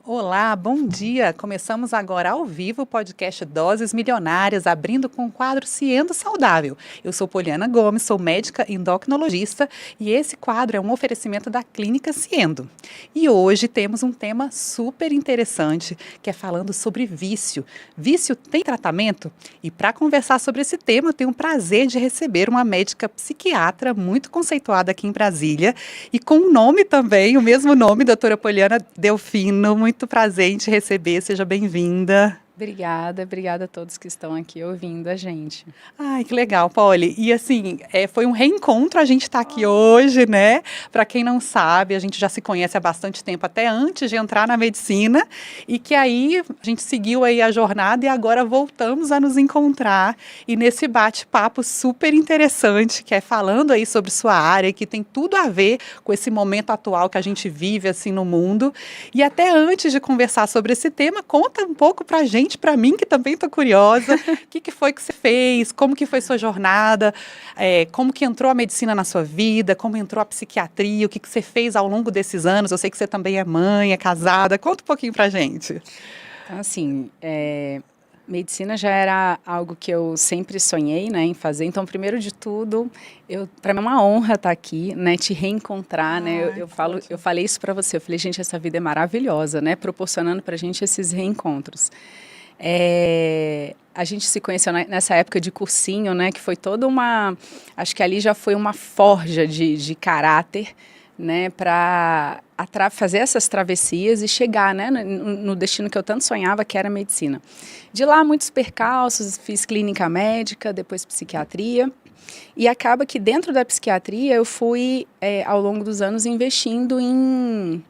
Olá, bom dia! Começamos agora ao vivo o podcast Doses Milionárias, abrindo com o quadro Ciendo Saudável. Eu sou Poliana Gomes, sou médica endocrinologista e esse quadro é um oferecimento da Clínica Ciendo. E hoje temos um tema super interessante, que é falando sobre vício. Vício tem tratamento? E para conversar sobre esse tema, eu tenho o prazer de receber uma médica psiquiatra muito conceituada aqui em Brasília e com um nome também, o mesmo nome, doutora Poliana Delfino. Muito prazer em te receber, seja bem-vinda. Obrigada a todos que estão aqui ouvindo a gente. Ai, que legal, Poli. E assim, foi um reencontro a gente estar aqui hoje, né? Para quem não sabe, a gente já se conhece há bastante tempo, até antes de entrar na medicina, e que aí a gente seguiu aí a jornada e agora voltamos a nos encontrar e nesse bate-papo super interessante, que é falando aí sobre sua área, que tem tudo a ver com esse momento atual que a gente vive assim no mundo. E até antes de conversar sobre esse tema, conta um pouco pra gente, para mim, que também estou curiosa, o que foi que você fez, como que foi sua jornada, como que entrou a medicina na sua vida, como entrou a psiquiatria, o que você fez ao longo desses anos. Eu sei que você também é mãe, é casada, conta um pouquinho pra gente. Então, assim, medicina já era algo que eu sempre sonhei, né, em fazer. Então, primeiro de tudo, para mim é uma honra estar aqui, né, te reencontrar, né. Eu falei isso para você. Eu falei, gente, essa vida é maravilhosa, né, proporcionando para a gente esses reencontros. A gente se conheceu nessa época de cursinho, né, que foi toda uma... Acho que ali já foi uma forja de caráter, né, para fazer essas travessias e chegar, né, no destino que eu tanto sonhava, que era a medicina. De lá, muitos percalços, fiz clínica médica, depois psiquiatria, e acaba que dentro da psiquiatria eu fui, ao longo dos anos, investindo em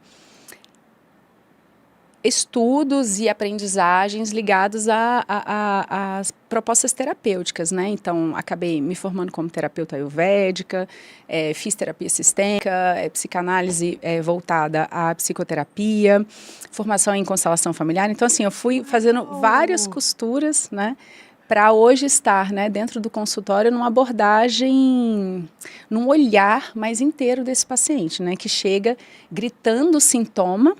estudos e aprendizagens ligados às propostas terapêuticas, né? Então, acabei me formando como terapeuta ayurvédica, fiz terapia sistêmica, psicanálise voltada à psicoterapia, formação em constelação familiar. Então, assim, eu fui fazendo várias costuras, né? Para hoje estar, né, dentro do consultório numa abordagem, num olhar mais inteiro desse paciente, né? Que chega gritando o sintoma,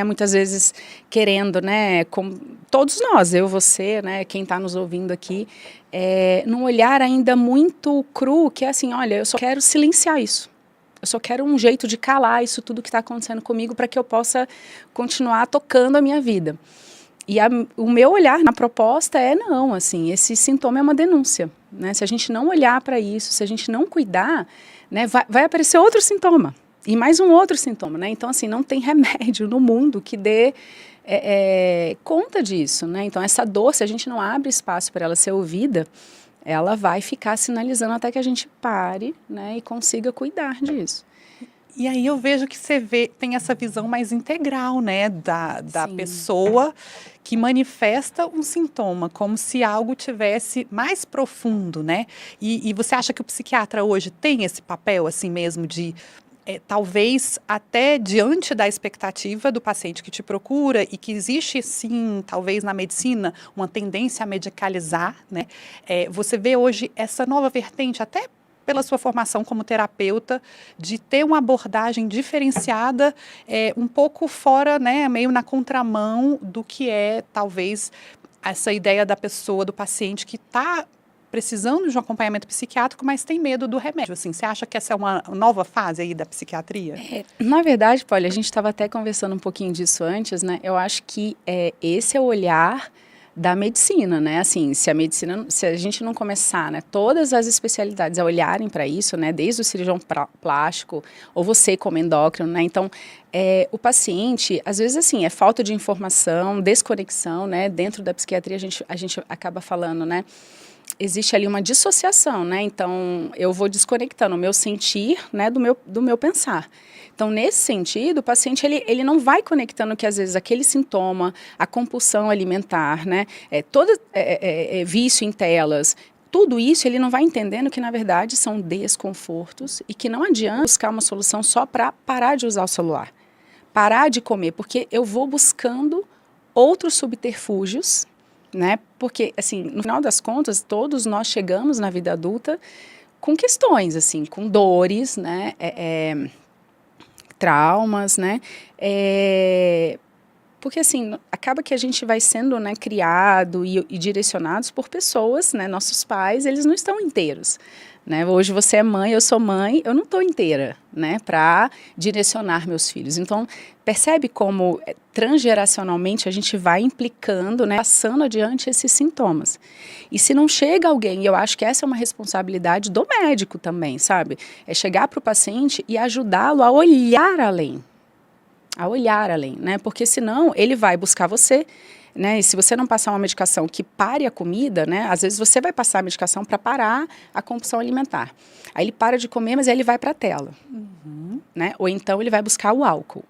muitas vezes querendo, né, como todos nós, eu, você, né, quem está nos ouvindo aqui, num olhar ainda muito cru, que é assim, olha, eu só quero silenciar isso. Eu só quero um jeito de calar isso tudo que está acontecendo comigo para que eu possa continuar tocando a minha vida. E o meu olhar na proposta não, assim, esse sintoma é uma denúncia, né? Se a gente não olhar para isso, se a gente não cuidar, né, vai aparecer outro sintoma. E mais um outro sintoma, né? Então, assim, não tem remédio no mundo que dê conta disso, né? Então, essa dor, se a gente não abre espaço para ela ser ouvida, ela vai ficar sinalizando até que a gente pare, né? E consiga cuidar disso. E aí eu vejo que você tem essa visão mais integral, né, da pessoa que manifesta um sintoma, como se algo tivesse mais profundo, né? E você acha que o psiquiatra hoje tem esse papel, assim mesmo, de talvez até diante da expectativa do paciente que te procura e que existe, sim, talvez na medicina, uma tendência a medicalizar, né? Você vê hoje essa nova vertente, até pela sua formação como terapeuta, de ter uma abordagem diferenciada, um pouco fora, né, meio na contramão do que talvez, essa ideia da pessoa, do paciente que está precisando de um acompanhamento psiquiátrico, mas tem medo do remédio. Assim, você acha que essa é uma nova fase aí da psiquiatria? Na verdade, Polly, a gente estava até conversando um pouquinho disso antes, né? Eu acho que esse é o olhar da medicina, né? Assim, se a gente não começar, né, todas as especialidades a olharem para isso, né, desde o cirurgião plástico ou você como endócrino, né? Então, o paciente, às vezes, assim, é falta de informação, desconexão, né? Dentro da psiquiatria, a gente acaba falando, né? Existe ali uma dissociação, né? Então, eu vou desconectando o meu sentir, né, do meu pensar. Então, nesse sentido, o paciente ele não vai conectando que, às vezes, aquele sintoma, a compulsão alimentar, né, vício em telas, tudo isso ele não vai entendendo que, na verdade, são desconfortos e que não adianta buscar uma solução só para parar de usar o celular, parar de comer, porque eu vou buscando outros subterfúgios, né? Porque, assim, no final das contas, todos nós chegamos na vida adulta com questões, assim, com dores, né? Traumas, né? Porque, assim, acaba que a gente vai sendo, né, criado e direcionados por pessoas, né, nossos pais, eles não estão inteiros. Né? Hoje você é mãe, eu sou mãe, eu não estou inteira, né, para direcionar meus filhos. Então, percebe como transgeracionalmente a gente vai implicando, né, passando adiante esses sintomas. E se não chega alguém, e eu acho que essa é uma responsabilidade do médico também, sabe? É chegar para o paciente e ajudá-lo a olhar além. A olhar além, né? Porque senão ele vai buscar você, né? E se você não passar uma medicação que pare a comida, né? Às vezes você vai passar a medicação para parar a compulsão alimentar. Aí ele para de comer, mas aí ele vai para a tela, né? Ou então ele vai buscar o álcool.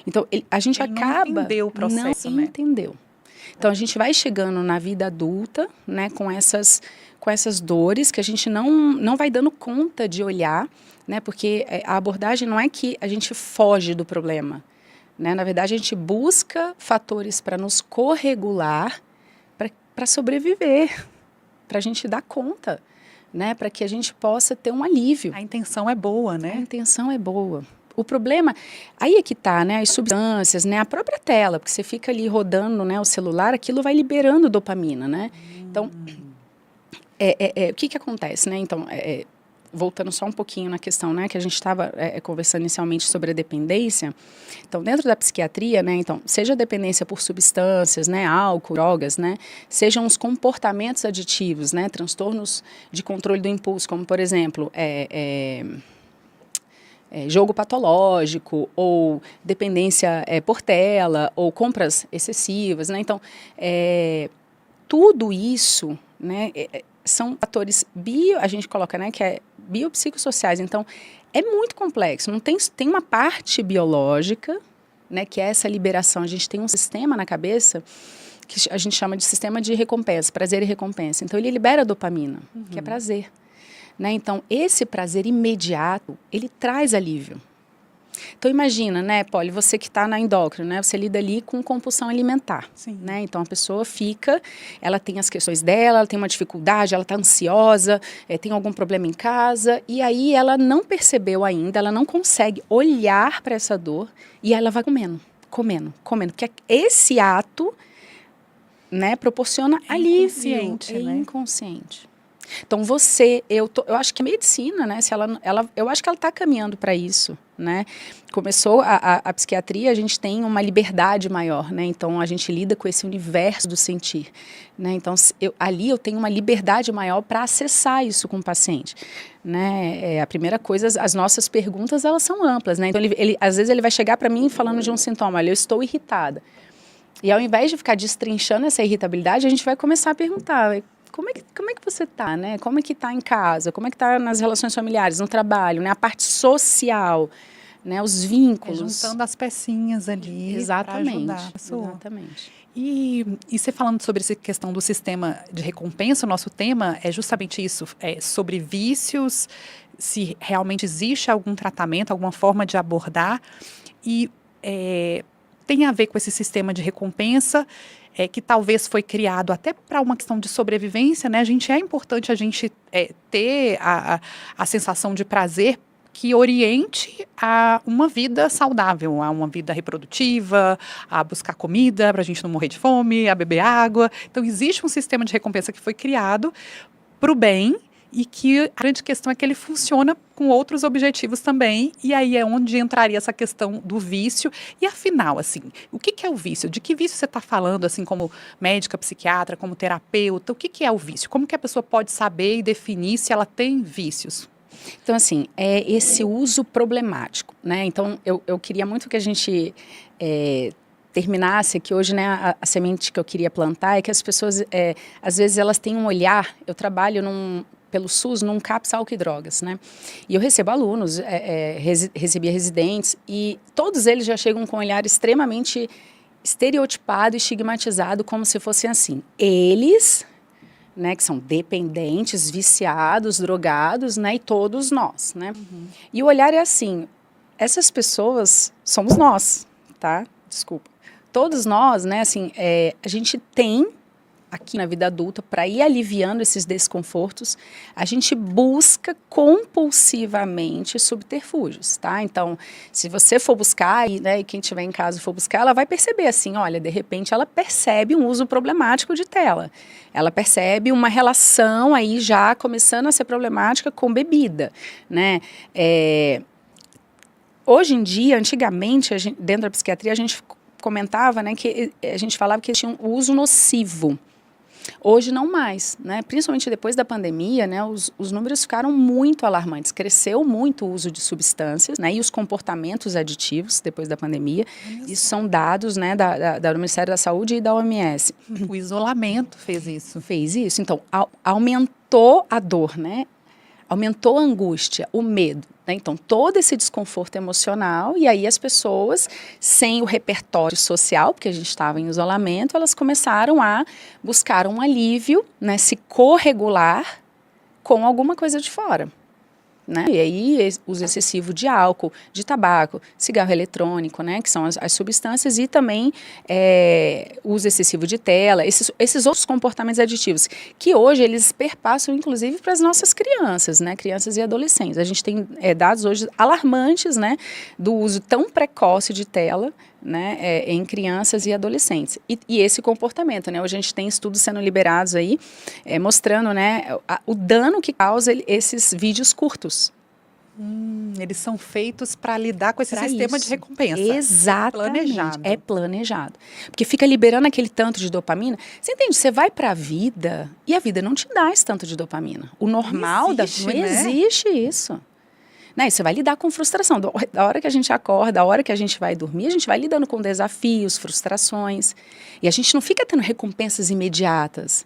Então a gente Ele acaba não entendeu o processo, não né? entendeu. Então a gente vai chegando na vida adulta, né? Com essas dores que a gente não vai dando conta de olhar, né? Porque a abordagem não é que a gente foge do problema. Né? Na verdade, a gente busca fatores para nos corregular, para sobreviver, para a gente dar conta, né? Para que a gente possa ter um alívio. A intenção é boa, né? A intenção é boa. O problema, aí é que está, né? As substâncias, né? A própria tela, porque você fica ali rodando, né, o celular, aquilo vai liberando dopamina, né? Então, o que acontece, né? Então, voltando só um pouquinho na questão, né, que a gente estava conversando inicialmente sobre a dependência. Então, dentro da psiquiatria, né, então, seja a dependência por substâncias, né, álcool, drogas, né, sejam os comportamentos aditivos, né, transtornos de controle do impulso, como, por exemplo, jogo patológico, ou dependência por tela, ou compras excessivas, né, então, tudo isso, né, são fatores a gente coloca, né, que é biopsicossociais. Então, é muito complexo. Não tem uma parte biológica, né, que é essa liberação. A gente tem um sistema na cabeça que a gente chama de sistema de recompensa, prazer e recompensa. Então, ele libera dopamina, que é prazer. Né? Então, esse prazer imediato, ele traz alívio. Então, imagina, né, Polly, você que está na endócrina, né, você lida ali com compulsão alimentar. Sim. Né? Então, a pessoa ela tem as questões dela, ela tem uma dificuldade, ela está ansiosa, tem algum problema em casa, e aí ela não percebeu ainda, ela não consegue olhar para essa dor, e ela vai comendo, porque esse ato, né, proporciona alívio. Inconsciente, né? Inconsciente. Então, eu acho que a medicina, né, eu acho que ela está caminhando para isso, né? Começou a psiquiatria, a gente tem uma liberdade maior, né? Então, a gente lida com esse universo do sentir, né? Então, ali eu tenho uma liberdade maior para acessar isso com o paciente, né? A primeira coisa, as nossas perguntas, elas são amplas, né? Então, às vezes ele vai chegar para mim falando de um sintoma, olha, eu estou irritada. E ao invés de ficar destrinchando essa irritabilidade, a gente vai começar a perguntar, como é que você está, né? Como é que está em casa? Como é que está nas relações familiares, no trabalho, né? A parte social, né? Os vínculos. Juntando as pecinhas ali para ajudar a pessoa. Exatamente. E você falando sobre essa questão do sistema de recompensa, o nosso tema é justamente isso, sobre vícios, se realmente existe algum tratamento, alguma forma de abordar, e tem a ver com esse sistema de recompensa, que talvez foi criado até para uma questão de sobrevivência, né? É importante a gente ter a sensação de prazer que oriente a uma vida saudável, a uma vida reprodutiva, a buscar comida para a gente não morrer de fome, a beber água. Então, existe um sistema de recompensa que foi criado para o bem, e que a grande questão é que ele funciona com outros objetivos também, e aí é onde entraria essa questão do vício. E afinal, assim, o que é o vício? De que vício você está falando, assim, como médica, psiquiatra, como terapeuta? O que é o vício? Como que a pessoa pode saber e definir se ela tem vícios? Então, assim, é esse uso problemático, né? Então, eu queria muito que a gente terminasse aqui hoje, né? A semente que eu queria plantar é que as pessoas, às vezes, elas têm um olhar. Eu trabalho pelo SUS, num CAPS Álcool e Drogas, né? E eu recebo alunos, recebia residentes, e todos eles já chegam com um olhar extremamente estereotipado e estigmatizado, como se fossem assim. Eles, né, que são dependentes, viciados, drogados, né? E todos nós, né? Uhum. E o olhar é assim, essas pessoas somos nós, tá? Desculpa. Todos nós, né, assim, a gente tem aqui na vida adulta, para ir aliviando esses desconfortos, a gente busca compulsivamente subterfúgios, tá? Então, se você for buscar, e quem estiver em casa for buscar, ela vai perceber assim, olha, de repente ela percebe um uso problemático de tela. Ela percebe uma relação aí já começando a ser problemática com bebida, né? Hoje em dia, antigamente, dentro da psiquiatria, a gente comentava, né, que a gente falava que tinha um uso nocivo. Hoje não mais, né? Principalmente depois da pandemia, né? Os números ficaram muito alarmantes. Cresceu muito o uso de substâncias, né? E os comportamentos aditivos depois da pandemia. Isso são dados, né? Do Ministério da Saúde e da OMS. O isolamento fez isso. Fez isso. Então, aumentou a dor, né? Aumentou a angústia, o medo, né? Então, todo esse desconforto emocional, e aí as pessoas, sem o repertório social, porque a gente estava em isolamento, elas começaram a buscar um alívio, né? Se corregular com alguma coisa de fora. Né? E aí, uso excessivo de álcool, de tabaco, cigarro eletrônico, né? Que são as substâncias, e também uso excessivo de tela, esses outros comportamentos aditivos, que hoje eles perpassam, inclusive, para as nossas crianças, né? Crianças e adolescentes. A gente tem dados hoje alarmantes, né? Do uso tão precoce de tela, né, em crianças e adolescentes. E esse comportamento, né? Hoje a gente tem estudos sendo liberados aí, mostrando, né, o dano que causa esses vídeos curtos. Eles são feitos para lidar com esse sistema de recompensa. Exatamente. Planejado. É planejado. Porque fica liberando aquele tanto de dopamina. Você entende? Você vai para a vida e a vida não te dá esse tanto de dopamina. O normal não existe isso. Né? Você vai lidar com frustração. Da hora que a gente acorda, da hora que a gente vai dormir, a gente vai lidando com desafios, frustrações. E a gente não fica tendo recompensas imediatas.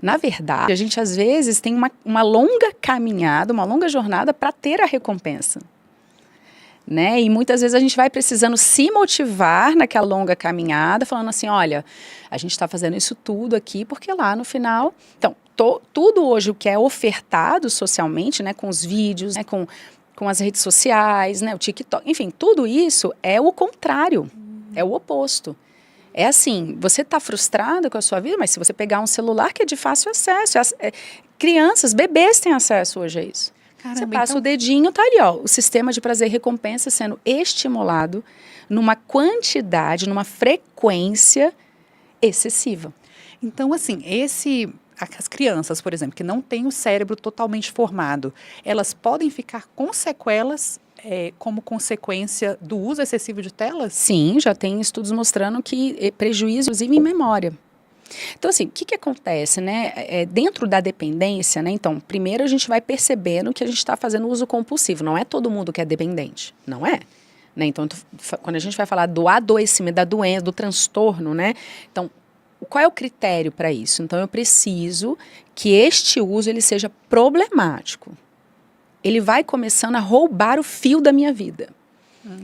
Na verdade, a gente às vezes tem uma longa caminhada, uma longa jornada para ter a recompensa. Né? E muitas vezes a gente vai precisando se motivar naquela longa caminhada, falando assim, olha, a gente está fazendo isso tudo aqui, porque lá no final... Então, tudo hoje o que é ofertado socialmente, né, com os vídeos, né, com as redes sociais, né, o TikTok, enfim, tudo isso é o contrário, é o oposto. É assim, você está frustrado com a sua vida, mas se você pegar um celular que é de fácil acesso, crianças, bebês têm acesso hoje a isso. Caramba, você passa o dedinho, tá ali, ó, o sistema de prazer e recompensa sendo estimulado numa quantidade, numa frequência excessiva. Então, assim, as crianças, por exemplo, que não têm o cérebro totalmente formado, elas podem ficar com sequelas como consequência do uso excessivo de telas? Sim, já tem estudos mostrando que prejuízo, inclusive em memória. Então, assim, o que acontece, né? Dentro da dependência, né? Então, primeiro a gente vai percebendo que a gente está fazendo uso compulsivo. Não é todo mundo que é dependente, não é? Né? Então, quando a gente vai falar do adoecimento, da doença, do transtorno, né? Então, qual é o critério para isso? Então, eu preciso que este uso ele seja problemático. Ele vai começando a roubar o fio da minha vida.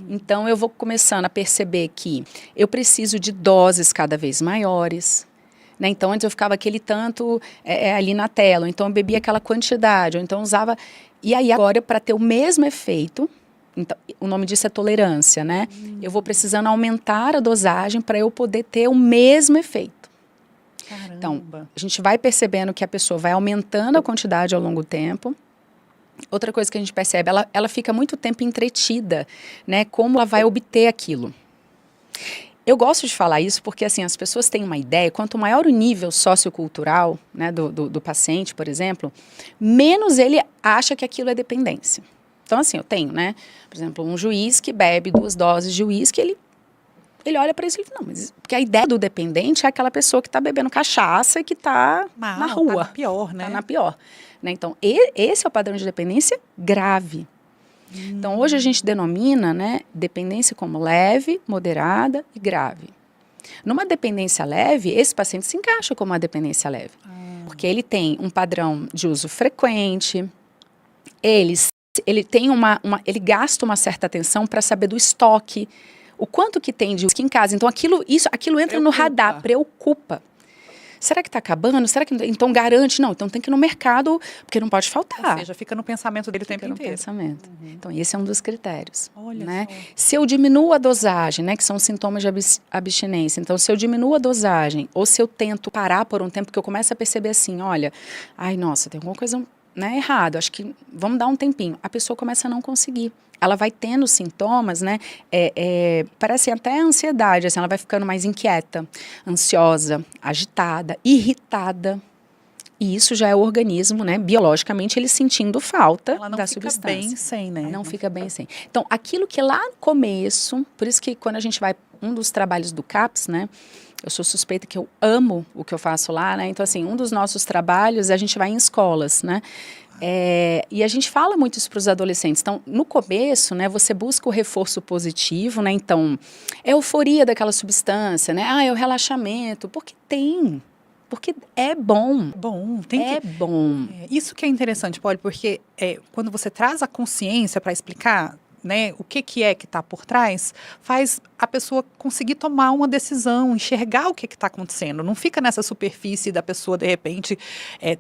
Então, eu vou começando a perceber que eu preciso de doses cada vez maiores. Né? Então, antes eu ficava aquele tanto ali na tela, ou então eu bebia aquela quantidade, ou então usava... E aí, agora, para ter o mesmo efeito, então, o nome disso é tolerância, né? Eu vou precisando aumentar a dosagem para eu poder ter o mesmo efeito. Caramba. Então, a gente vai percebendo que a pessoa vai aumentando a quantidade ao longo do tempo. Outra coisa que a gente percebe, ela fica muito tempo entretida, né? Como ela vai obter aquilo. Eu gosto de falar isso porque, assim, as pessoas têm uma ideia, quanto maior o nível sociocultural, né, do paciente, por exemplo, menos ele acha que aquilo é dependência. Então, assim, eu tenho, né, por exemplo, um juiz que bebe 2 doses de uísque, ele olha para isso e fala, não, mas porque a ideia do dependente é aquela pessoa que está bebendo cachaça e que está na rua. Tá na pior, né? Está na pior. Né? Então, esse é o padrão de dependência grave. Então, hoje a gente denomina, né, dependência como leve, moderada e grave. Numa dependência leve, esse paciente se encaixa como uma dependência leve. Porque ele tem um padrão de uso frequente, ele tem ele gasta uma certa atenção para saber do estoque, o quanto que tem de uísque em casa. Então, aquilo entra no radar, preocupa. Será que está acabando? Será que então garante? Não, então tem que ir no mercado, porque não pode faltar. Ou seja, fica no pensamento dele o tempo inteiro. Pensamento. Então, esse é um dos critérios. Olha né? só. Se eu diminuo a dosagem, né, que são os sintomas de abstinência, então se eu diminuo a dosagem, ou se eu tento parar por um tempo, que eu começo a perceber assim, olha, ai, nossa, tem alguma coisa, né, errada, acho que vamos dar um tempinho. A pessoa começa a não conseguir. Ela vai tendo sintomas, né, parece até ansiedade, assim, ela vai ficando mais inquieta, ansiosa, agitada, irritada. E isso já é o organismo, né, biologicamente, ele sentindo falta da substância. Ela não fica bem sem, né? Não fica bem sem. Então, aquilo que lá no começo, por isso que quando a gente vai, um dos trabalhos do CAPS, né, eu sou suspeita que eu amo o que eu faço lá, né, então assim, um dos nossos trabalhos, a gente vai em escolas, né, e a gente fala muito isso para os adolescentes. Então, no começo, né, você busca o reforço positivo, né, então, é a euforia daquela substância, né, é o relaxamento, porque é bom. Bom, bom. Isso que é interessante, Polly, porque quando você traz a consciência para explicar, né, o que é que está por trás, faz a pessoa conseguir tomar uma decisão, enxergar o que está acontecendo. Não fica nessa superfície da pessoa, de repente,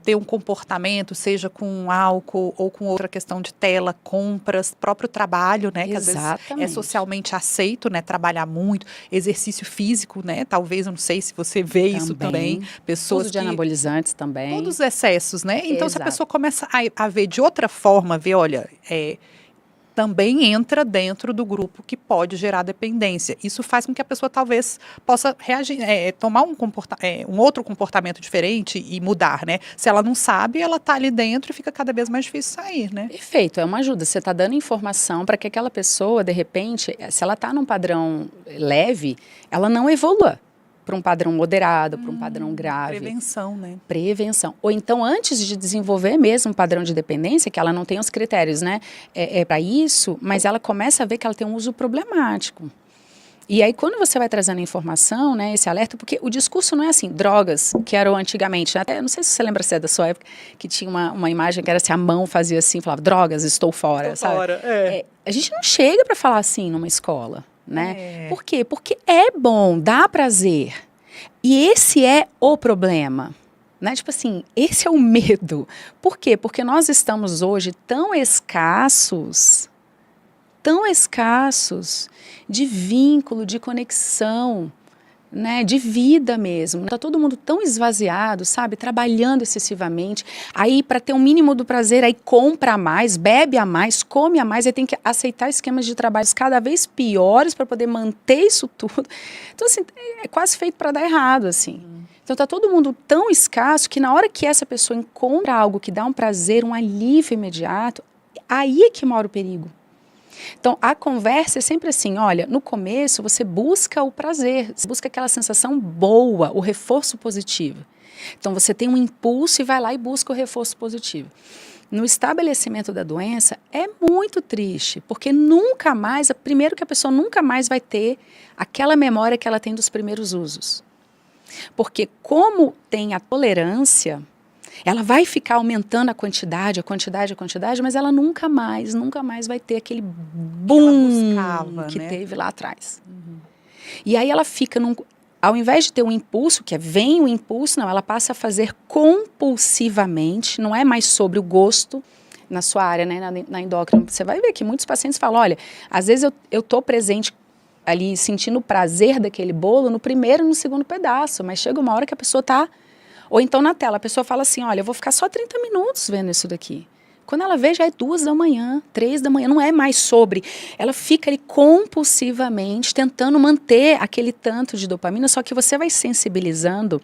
ter um comportamento, seja com álcool ou com outra questão de tela, compras, próprio trabalho, né, que às vezes é socialmente aceito, né, trabalhar muito, exercício físico, né, talvez, eu não sei se você vê isso também, pessoas uso de anabolizantes também. Todos os excessos, né, então se a pessoa começa a ver de outra forma, ver, olha, também entra dentro do grupo que pode gerar dependência. Isso faz com que a pessoa talvez possa reagir, tomar um outro comportamento diferente e mudar, né? Se ela não sabe, ela está ali dentro e fica cada vez mais difícil sair, né? Perfeito, é uma ajuda. Você está dando informação para que aquela pessoa, de repente, se ela está num padrão leve, ela não evolua para um padrão moderado, para um padrão grave. Prevenção, né? Prevenção. Ou então, antes de desenvolver mesmo um padrão de dependência, que ela não tem os critérios, né, para isso, mas ela começa a ver que ela tem um uso problemático. E aí, quando você vai trazendo a informação, né, esse alerta, porque o discurso não é assim, drogas, que eram antigamente, até, não sei se você lembra se é da sua época, que tinha uma imagem que era assim, a mão fazia assim, falava, drogas, estou fora, estou sabe? Fora, a gente não chega para falar assim numa escola. Né? Por quê? Porque é bom, dá prazer. E esse é o problema. Né? Tipo assim, esse é o medo. Por quê? Porque nós estamos hoje tão escassos de vínculo, de conexão, né, de vida mesmo. Está todo mundo tão esvaziado, sabe? Trabalhando excessivamente. Aí, para ter um mínimo do prazer, aí compra a mais, bebe a mais, come a mais, aí tem que aceitar esquemas de trabalhos cada vez piores para poder manter isso tudo. Então, assim, é quase feito para dar errado, assim. Então, está todo mundo tão escasso que na hora que essa pessoa encontra algo que dá um prazer, um alívio imediato, aí é que mora o perigo. Então, a conversa é sempre assim, olha, no começo você busca o prazer, você busca aquela sensação boa, o reforço positivo. Então, você tem um impulso e vai lá e busca o reforço positivo. No estabelecimento da doença, é muito triste, porque nunca mais, primeiro que a pessoa nunca mais vai ter aquela memória que ela tem dos primeiros usos. Porque como tem a tolerância, ela vai ficar aumentando a quantidade, mas ela nunca mais vai ter aquele boom que teve lá atrás. E aí ela fica, ao invés de ter um impulso, vem o impulso, não, ela passa a fazer compulsivamente, não é mais sobre o gosto na sua área, né, na endócrina. Você vai ver que muitos pacientes falam, olha, às vezes eu estou presente ali sentindo o prazer daquele bolo no primeiro e no segundo pedaço, mas chega uma hora que a pessoa está... Ou então na tela, a pessoa fala assim, olha, eu vou ficar só 30 minutos vendo isso daqui. Quando ela vê, já é 2 da manhã, 3 da manhã, não é mais sobre. Ela fica ali compulsivamente tentando manter aquele tanto de dopamina, só que você vai sensibilizando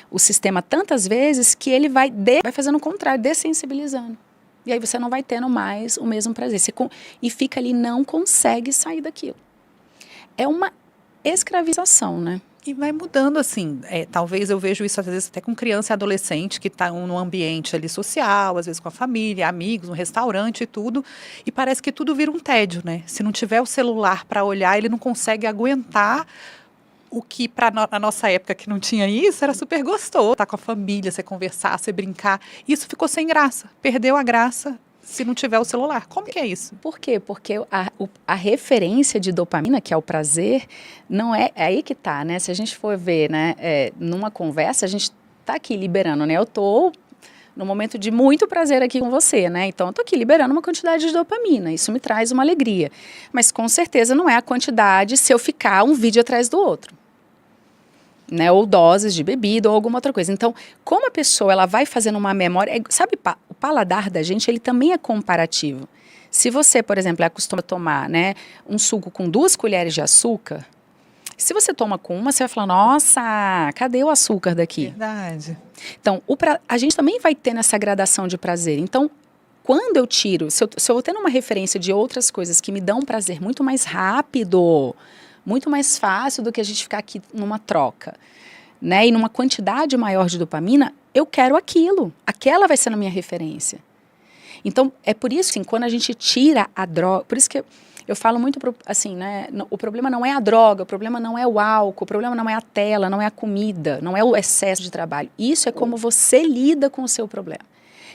o sistema tantas vezes que ele vai fazendo o contrário, dessensibilizando. E aí você não vai tendo mais o mesmo prazer. E fica ali, não consegue sair daquilo. É uma escravização, né? E vai mudando assim, talvez eu vejo isso às vezes até com criança e adolescente que está num ambiente ali social, às vezes com a família, amigos, um restaurante e tudo, e parece que tudo vira um tédio, né? Se não tiver o celular para olhar, ele não consegue aguentar o que para a nossa época que não tinha isso, era super gostoso. Estar com a família, você conversar, você brincar, isso ficou sem graça, perdeu a graça. Se não tiver o celular. Como que é isso? Por quê? Porque a referência de dopamina, que é o prazer, não é aí que tá, né? Se a gente for ver, né, numa conversa, a gente tá aqui liberando, né? Eu tô no momento de muito prazer aqui com você, né? Então, eu tô aqui liberando uma quantidade de dopamina. Isso me traz uma alegria. Mas, com certeza, não é a quantidade se eu ficar um vídeo atrás do outro. Né? Ou doses de bebida ou alguma outra coisa. Então, como a pessoa ela vai fazendo uma memória... sabe, o paladar da gente, ele também é comparativo. Se você, por exemplo, é acostumado a tomar, né, um suco com 2 colheres de açúcar... Se você toma com uma, você vai falar, nossa, cadê o açúcar daqui? Verdade. Então, a gente também vai ter nessa gradação de prazer. Então, quando eu tiro, se eu vou tendo uma referência de outras coisas que me dão prazer muito mais rápido, muito mais fácil do que a gente ficar aqui numa troca, né? E numa quantidade maior de dopamina, eu quero aquilo. Aquela vai ser a minha referência. Então, é por isso, assim, quando a gente tira a droga, por isso que eu falo muito, assim, né, o problema não é a droga, o problema não é o álcool, o problema não é a tela, não é a comida, não é o excesso de trabalho. Isso é como você lida com o seu problema.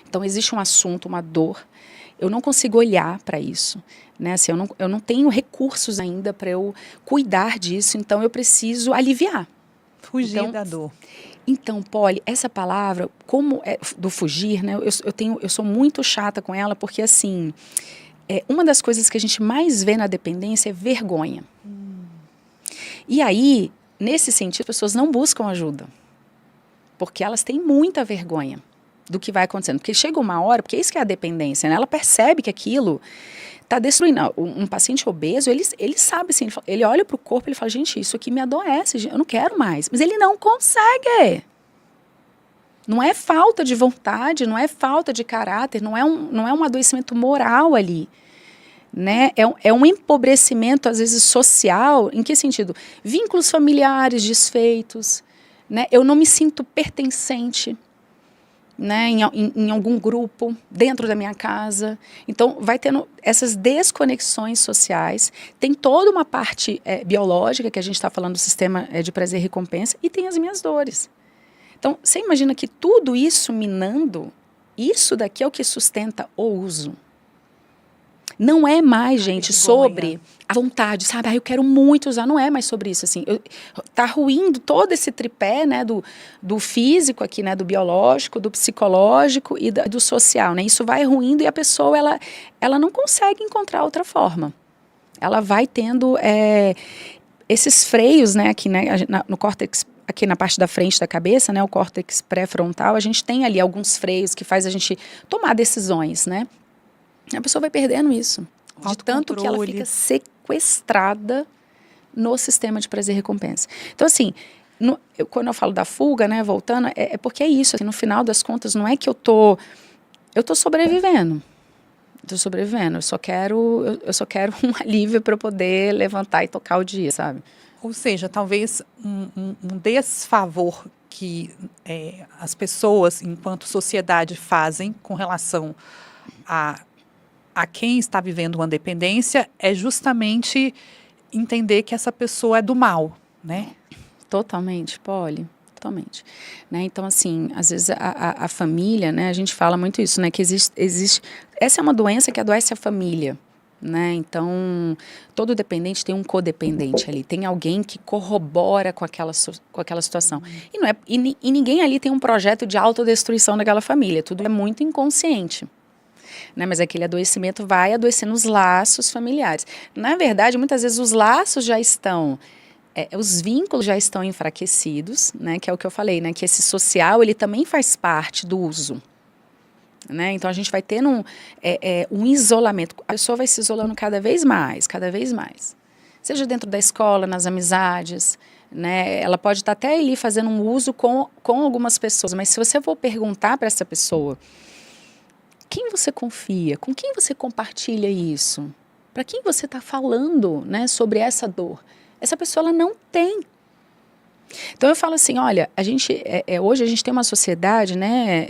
Então, existe um assunto, uma dor, eu não consigo olhar para isso, né, assim, eu não tenho recursos ainda para eu cuidar disso, então eu preciso aliviar. Fugir da dor. Então, Polly, essa palavra, como é do fugir, né, eu sou muito chata com ela, porque assim... uma das coisas que a gente mais vê na dependência é vergonha. E aí, nesse sentido, as pessoas não buscam ajuda. Porque elas têm muita vergonha do que vai acontecendo. Porque chega uma hora, porque isso que é a dependência, né? Ela percebe que aquilo está destruindo. Um paciente obeso, ele sabe assim, ele olha para o corpo e ele fala, gente, isso aqui me adoece, eu não quero mais. Mas ele não consegue. Não é falta de vontade, não é falta de caráter, não é um adoecimento moral ali. Né? É um empobrecimento, às vezes, social. Em que sentido? Vínculos familiares desfeitos. Né? Eu não me sinto pertencente, né? em algum grupo, dentro da minha casa. Então, vai tendo essas desconexões sociais. Tem toda uma parte biológica, que a gente está falando do sistema de prazer e recompensa, e tem as minhas dores. Então, você imagina que tudo isso minando, isso daqui é o que sustenta o uso. Não é mais, gente, sobre a vontade, sabe? Eu quero muito usar. Não é mais sobre isso, assim. Tá ruindo todo esse tripé, né, do físico aqui, né, do biológico, do psicológico e do social, né? Isso vai ruindo e a pessoa, ela não consegue encontrar outra forma. Ela vai tendo esses freios, né, aqui, né, no córtex, aqui na parte da frente da cabeça, né, o córtex pré-frontal, a gente tem ali alguns freios que faz a gente tomar decisões, né? A pessoa vai perdendo isso, de tanto que ela fica sequestrada no sistema de prazer e recompensa. Então, assim, quando eu falo da fuga, né, voltando, é porque é isso, assim, no final das contas, não é que eu tô sobrevivendo. Estou sobrevivendo, eu só quero um alívio para eu poder levantar e tocar o dia, sabe? Ou seja, talvez um desfavor que as pessoas, enquanto sociedade, fazem com relação a quem está vivendo uma dependência é justamente entender que essa pessoa é do mal, né? Totalmente, Polly, totalmente. Né? Então, assim, às vezes a família, né, a gente fala muito isso, né, que existe... Essa é uma doença que adoece a família, né? Então, todo dependente tem um codependente ali, tem alguém que corrobora com aquela situação. E ninguém ali tem um projeto de autodestruição daquela família, tudo é muito inconsciente. Né, mas aquele adoecimento vai adoecendo os laços familiares. Na verdade, muitas vezes os laços já estão, os vínculos já estão enfraquecidos, né, que é o que eu falei, né, que esse social ele também faz parte do uso. Né? Então a gente vai tendo um isolamento, a pessoa vai se isolando cada vez mais, seja dentro da escola, nas amizades, né? Ela pode estar até ali fazendo um uso com algumas pessoas, mas se você for perguntar para essa pessoa quem você confia, com quem você compartilha isso, para quem você está falando, né, sobre essa dor, essa pessoa ela não tem. Então eu falo assim, olha, a gente, hoje a gente tem uma sociedade, né,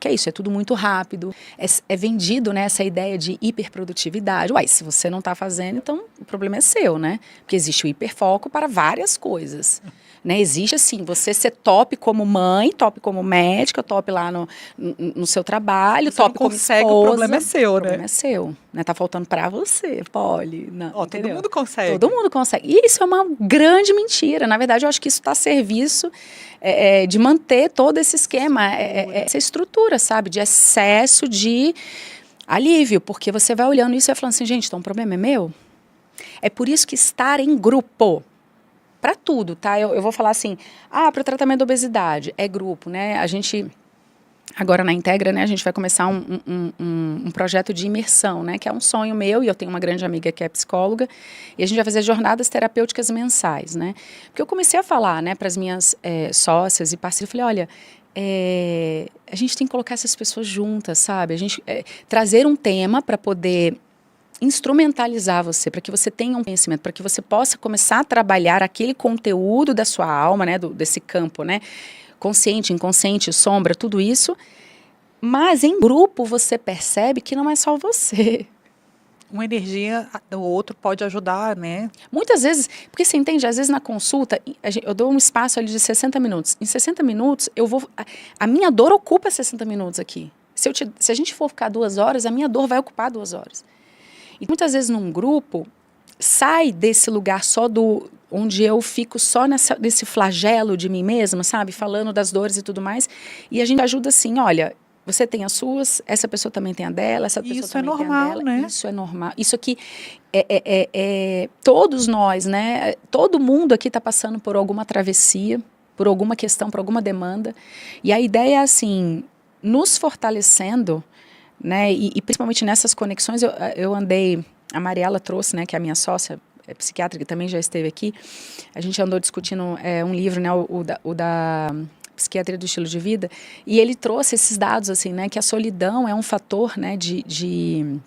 que é isso, é tudo muito rápido, é vendido, né, essa ideia de hiperprodutividade. Uai, se você não está fazendo, então o problema é seu, né? Porque existe o hiperfoco para várias coisas. Né, existe assim, você ser top como mãe, top como médica, top lá no seu trabalho, você top como esposa. O problema é seu, né? O problema é seu, né? Tá faltando pra você, Polly. Não, todo mundo consegue. Todo mundo consegue. E isso é uma grande mentira. Na verdade, eu acho que isso está a serviço de manter todo esse esquema, essa estrutura, sabe, de excesso de alívio, porque você vai olhando isso e vai falando assim, gente, então o problema é meu? É por isso que estar em grupo, para tudo, tá? Eu vou falar assim, para o tratamento da obesidade, é grupo, né? A gente, agora na Integra, né, a gente vai começar um projeto de imersão, né? Que é um sonho meu, e eu tenho uma grande amiga que é psicóloga, e a gente vai fazer jornadas terapêuticas mensais, né? Porque eu comecei a falar, né, para as minhas sócias e parceiras, eu falei, olha, a gente tem que colocar essas pessoas juntas, sabe? A gente trazer um tema para poder instrumentalizar você, para que você tenha um conhecimento, para que você possa começar a trabalhar aquele conteúdo da sua alma, né, desse campo, né, consciente, inconsciente, sombra, tudo isso, mas em grupo você percebe que não é só você. Uma energia do outro pode ajudar, né? Muitas vezes, porque você entende, às vezes na consulta, eu dou um espaço ali de 60 minutos. Em 60 minutos, a minha dor ocupa 60 minutos aqui. Se a gente for ficar 2 horas, a minha dor vai ocupar 2 horas. E muitas vezes num grupo, sai desse lugar só onde eu fico só nesse flagelo de mim mesma, sabe? Falando das dores e tudo mais. E a gente ajuda assim, olha, você tem as suas, essa pessoa também tem a dela, essa pessoa Isso é também tem a normal, dela. né? Isso é normal. Isso aqui, todos nós, né? Todo mundo aqui está passando por alguma travessia, por alguma questão, por alguma demanda. E a ideia é assim, nos fortalecendo, né, e principalmente nessas conexões, eu andei, a Mariela trouxe, né, que é a minha sócia, psiquiatra, que também já esteve aqui, a gente andou discutindo um livro, né, o da Psiquiatria do Estilo de Vida, e ele trouxe esses dados, assim, né, que a solidão é um fator, né, de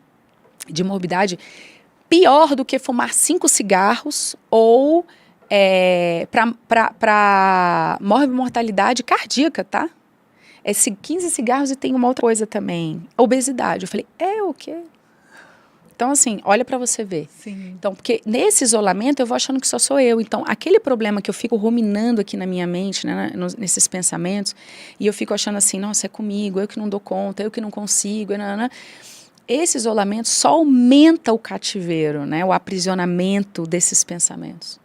morbidade pior do que fumar 5 cigarros ou para mortalidade cardíaca, tá? 15 cigarros e tem uma outra coisa também, obesidade. Eu falei, o quê? Então, assim, olha para você ver. Sim. Então, porque nesse isolamento eu vou achando que só sou eu. Então, aquele problema que eu fico ruminando aqui na minha mente, né, nesses pensamentos, e eu fico achando assim, nossa, é comigo, eu que não dou conta, eu que não consigo, esse isolamento só aumenta o cativeiro, né, o aprisionamento desses pensamentos.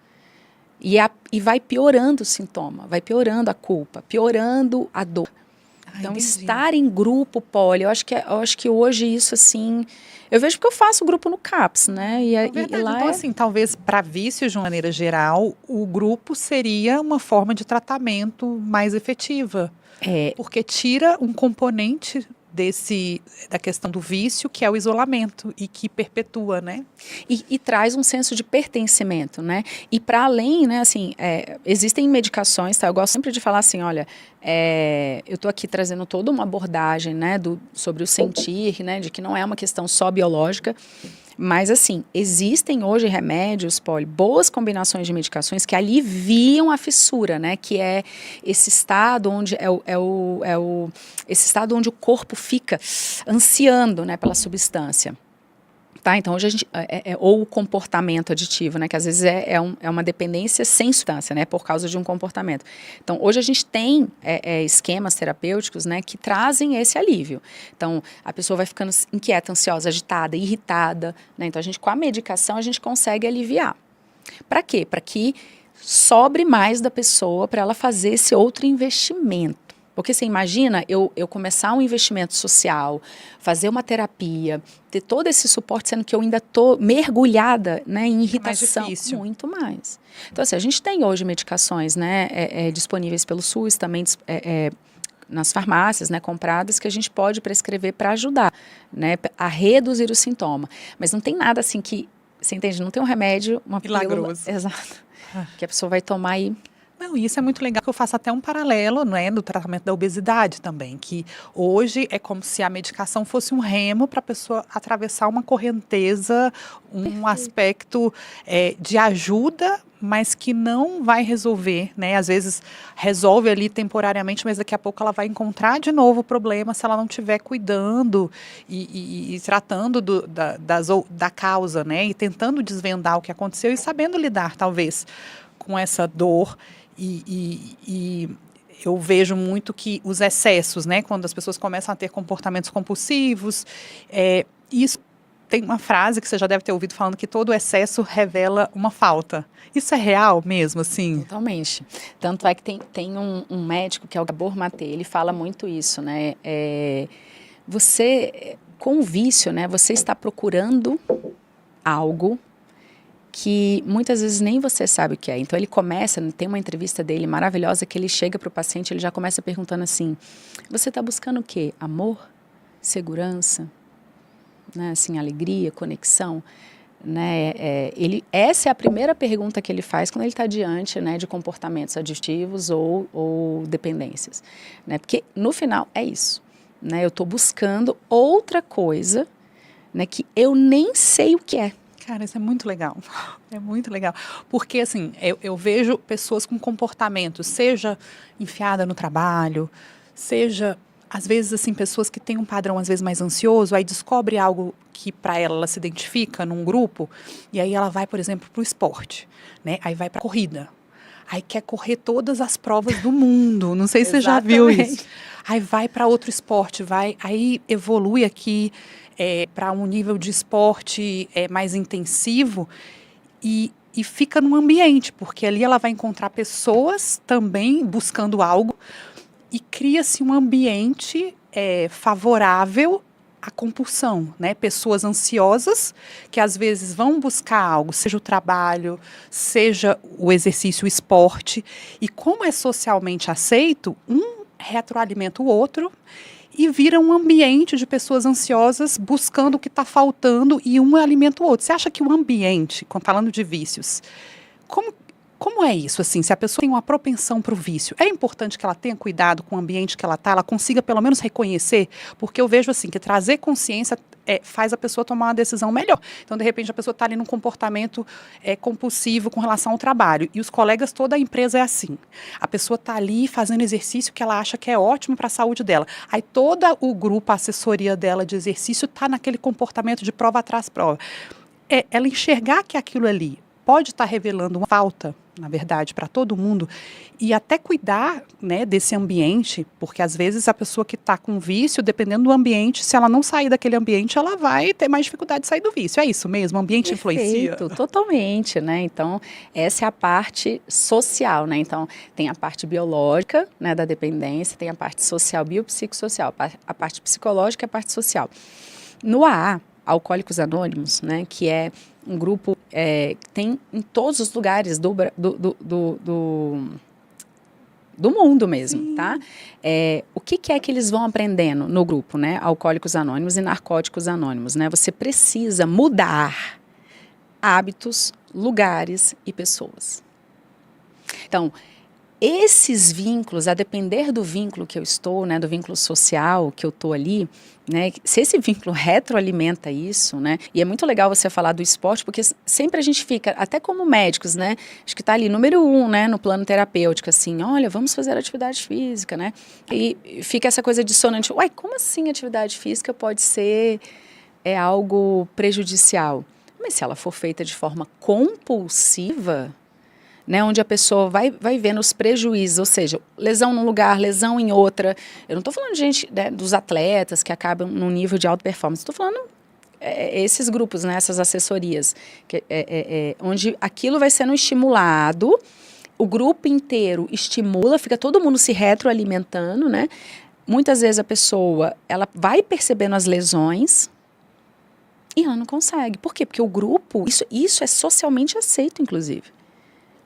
E vai piorando o sintoma, vai piorando a culpa, piorando a dor. Então, entendi. estar em grupo, Poli, eu acho que hoje isso, assim, eu vejo porque eu faço grupo no CAPS, né? É verdade. Então, assim, talvez para vícios, de uma maneira geral, o grupo seria uma forma de tratamento mais efetiva. Porque tira um componente da questão do vício, que é o isolamento, e que perpetua, né? E traz um senso de pertencimento, né? E para além, né, assim, existem medicações, tá? Eu gosto sempre de falar assim, olha, eu estou aqui trazendo toda uma abordagem, né, sobre o sentir, né, de que não é uma questão só biológica, mas assim, existem hoje remédios, Poli, boas combinações de medicações que aliviam a fissura, né, que é esse estado onde esse estado onde o corpo fica ansiando, né, pela substância. Tá? Então, hoje a gente, ou o comportamento aditivo, né, que às vezes é uma dependência sem substância, né, por causa de um comportamento. Então, hoje a gente tem esquemas terapêuticos, né, que trazem esse alívio. Então, a pessoa vai ficando inquieta, ansiosa, agitada, irritada, né, então com a medicação a gente consegue aliviar. Para quê? Para que sobre mais da pessoa para ela fazer esse outro investimento. Porque você imagina eu começar um investimento social, fazer uma terapia, ter todo esse suporte, sendo que eu ainda estou mergulhada, né, em irritação. Mais difícil. Muito mais. Então, assim, a gente tem hoje medicações, né, disponíveis pelo SUS, também nas farmácias, né, compradas, que a gente pode prescrever para ajudar, né, a reduzir o sintoma. Mas não tem nada assim que, você entende? Não tem um remédio, uma milagroso. Pílula, exato, que a pessoa vai tomar e... Não, isso é muito legal, que eu faço até um paralelo, né, do tratamento da obesidade também, que hoje é como se a medicação fosse um remo para a pessoa atravessar uma correnteza, um aspecto de ajuda, mas que não vai resolver, né? Às vezes resolve ali temporariamente, mas daqui a pouco ela vai encontrar de novo o problema se ela não estiver cuidando e tratando da causa, né? E tentando desvendar o que aconteceu e sabendo lidar, talvez, com essa dor. E eu vejo muito que os excessos, né, quando as pessoas começam a ter comportamentos compulsivos, isso tem uma frase que você já deve ter ouvido falando que todo excesso revela uma falta. Isso é real mesmo, assim? Totalmente. Tanto é que tem um médico, que é o Gabor Maté, ele fala muito isso, né? Você, com o vício, né, você está procurando algo que muitas vezes nem você sabe o que é. Então ele começa, tem uma entrevista dele maravilhosa que ele chega para o paciente, ele já começa perguntando assim, você está buscando o quê? Amor? Segurança? Né, assim, alegria, conexão? Né, essa é a primeira pergunta que ele faz quando ele está diante, né, de comportamentos aditivos ou dependências. Né, porque no final é isso. Né, eu estou buscando outra coisa, né, que eu nem sei o que é. Cara, isso é muito legal. É muito legal. Porque, assim, eu vejo pessoas com comportamentos, seja enfiada no trabalho, seja, às vezes, assim, pessoas que têm um padrão, às vezes, mais ansioso, aí descobre algo que, para ela se identifica num grupo, e aí ela vai, por exemplo, para o esporte, né? Aí vai para a corrida. Aí quer correr todas as provas do mundo. Não sei se você já viu isso. Aí vai para outro esporte, aí evolui aqui para um nível de esporte mais intensivo e fica num ambiente, porque ali ela vai encontrar pessoas também buscando algo e cria-se um ambiente favorável à compulsão, né? Pessoas ansiosas que às vezes vão buscar algo, seja o trabalho, seja o exercício, o esporte, e como é socialmente aceito, um retroalimenta o outro e vira um ambiente de pessoas ansiosas buscando o que está faltando e um alimenta o outro. Você acha que o ambiente, falando de vícios, como é isso, assim, se a pessoa tem uma propensão para o vício, é importante que ela tenha cuidado com o ambiente que ela está, ela consiga pelo menos reconhecer, porque eu vejo assim, que trazer consciência faz a pessoa tomar uma decisão melhor. Então, de repente, a pessoa está ali num comportamento compulsivo com relação ao trabalho, e os colegas, toda a empresa é assim. A pessoa está ali fazendo exercício que ela acha que é ótimo para a saúde dela. Aí todo o grupo, a assessoria dela de exercício está naquele comportamento de prova atrás prova. Ela enxergar que aquilo ali pode estar revelando uma falta, na verdade, para todo mundo, e até cuidar, né, desse ambiente, porque às vezes a pessoa que está com vício, dependendo do ambiente, se ela não sair daquele ambiente, ela vai ter mais dificuldade de sair do vício. É isso mesmo? O ambiente influencia? Totalmente, né? Então, essa é a parte social, né? Então, tem a parte biológica, né, da dependência, tem a parte social, biopsicossocial, a parte psicológica e a parte social. No AA, Alcoólicos Anônimos, né, que é um grupo que tem em todos os lugares do mundo mesmo, sim, tá? O que é que eles vão aprendendo no grupo, né? Alcoólicos Anônimos e Narcóticos Anônimos, né? Você precisa mudar hábitos, lugares e pessoas. Então, esses vínculos, a depender do vínculo que eu estou, né, do vínculo social que eu estou ali, né, se esse vínculo retroalimenta isso, né, e é muito legal você falar do esporte, porque sempre a gente fica, até como médicos, né, acho que está ali número 1, né, no plano terapêutico, assim, olha, vamos fazer atividade física, né, e fica essa coisa dissonante, uai, como assim atividade física pode ser algo prejudicial? Mas se ela for feita de forma compulsiva, né, onde a pessoa vai vendo os prejuízos, ou seja, lesão num lugar, lesão em outra. Eu não estou falando de gente, né, dos atletas que acabam num nível de alta performance, estou falando esses grupos, né, essas assessorias, onde aquilo vai sendo estimulado, o grupo inteiro estimula, fica todo mundo se retroalimentando, né? Muitas vezes a pessoa ela vai percebendo as lesões e ela não consegue. Por quê? Porque o grupo, isso é socialmente aceito, inclusive.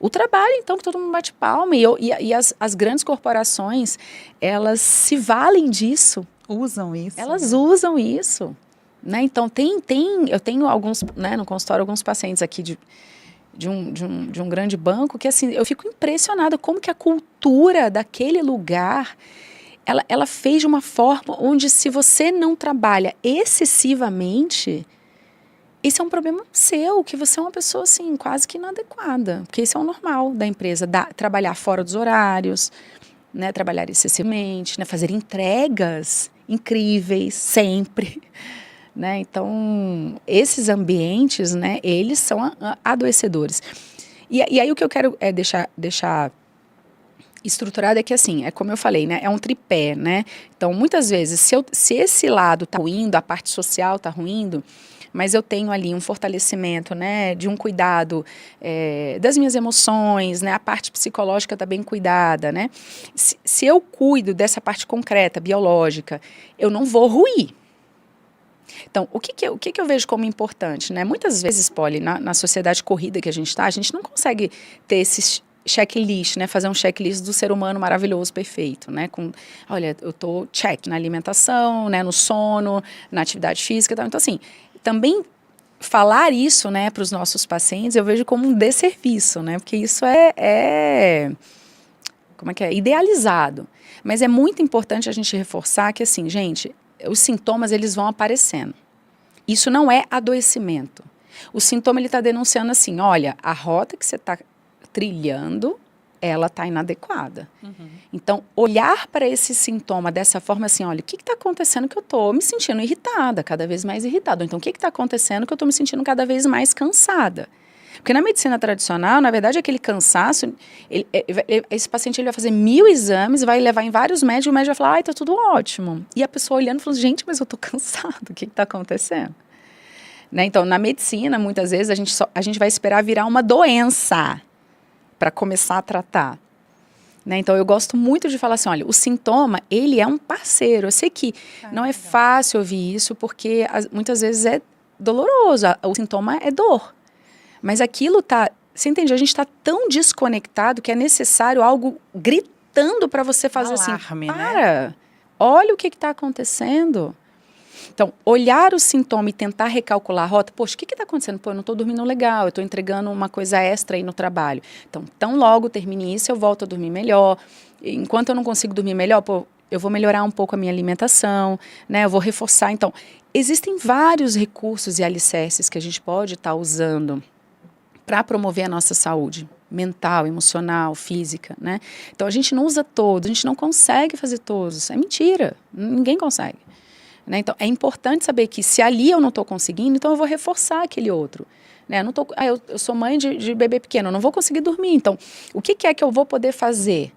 O trabalho, então, que todo mundo bate palma, e as grandes corporações, elas se valem disso. Usam isso. Elas usam isso. Né? Então, eu tenho alguns, né, no consultório, alguns pacientes aqui de um grande banco, que assim, eu fico impressionada como que a cultura daquele lugar, ela fez de uma forma onde, se você não trabalha excessivamente, isso é um problema seu, que você é uma pessoa, assim, quase que inadequada. Porque isso é o normal da empresa, trabalhar fora dos horários, né, trabalhar excessivamente, né, fazer entregas incríveis, sempre. Né? Então, esses ambientes, né, eles são adoecedores. E aí o que eu quero deixar Estruturada é que assim, é como eu falei, né? É um tripé, né? Então, muitas vezes, se esse lado tá ruindo, a parte social tá ruindo, mas eu tenho ali um fortalecimento, né? De um cuidado das minhas emoções, né? A parte psicológica tá bem cuidada, né? Se eu cuido dessa parte concreta, biológica, eu não vou ruir. Então, o que eu vejo como importante, né? Muitas vezes, Polly, na sociedade corrida que a gente não consegue ter esses checklist, né? Fazer um checklist do ser humano maravilhoso, perfeito, né? Olha, eu tô check na alimentação, né? No sono, na atividade física e tal. Então, assim, também falar isso, né, para os nossos pacientes, eu vejo como um desserviço, né? Porque isso como é que é? Idealizado. Mas é muito importante a gente reforçar que, assim, gente, os sintomas, eles vão aparecendo. Isso não é adoecimento. O sintoma, ele está denunciando assim, olha, a rota que você está trilhando, ela está inadequada. Uhum. Então, olhar para esse sintoma dessa forma assim, olha, o que está acontecendo que eu estou me sentindo irritada, cada vez mais irritada? Então, o que está acontecendo que eu estou me sentindo cada vez mais cansada? Porque na medicina tradicional, na verdade, aquele cansaço, esse paciente ele vai fazer 1000 exames, vai levar em vários médicos, o médico vai falar, ai, tá tudo ótimo. E a pessoa olhando, falando, gente, mas eu tô cansado, o que tá acontecendo? Né? Então, na medicina, muitas vezes, a gente vai esperar virar uma doença para começar a tratar. Né? Então, eu gosto muito de falar assim, olha, o sintoma, ele é um parceiro. Eu sei que não é fácil ouvir isso, porque muitas vezes é doloroso, o sintoma é dor. Mas aquilo tá, você entende? A gente está tão desconectado que é necessário algo gritando para você fazer alarme, assim, para, olha o que está acontecendo. Então, olhar o sintoma e tentar recalcular a rota, poxa, o que está acontecendo? Pô, eu não estou dormindo legal, eu estou entregando uma coisa extra aí no trabalho. Então, tão logo termine isso, eu volto a dormir melhor. Enquanto eu não consigo dormir melhor, pô, eu vou melhorar um pouco a minha alimentação, né? Eu vou reforçar. Então, existem vários recursos e alicerces que a gente pode estar usando para promover a nossa saúde mental, emocional, física, né? Então, a gente não usa todos, a gente não consegue fazer todos. É mentira, ninguém consegue. Né? Então, é importante saber que se ali eu não estou conseguindo, então eu vou reforçar aquele outro. Né? Eu sou mãe de bebê pequeno, eu não vou conseguir dormir. Então, o que é que eu vou poder fazer?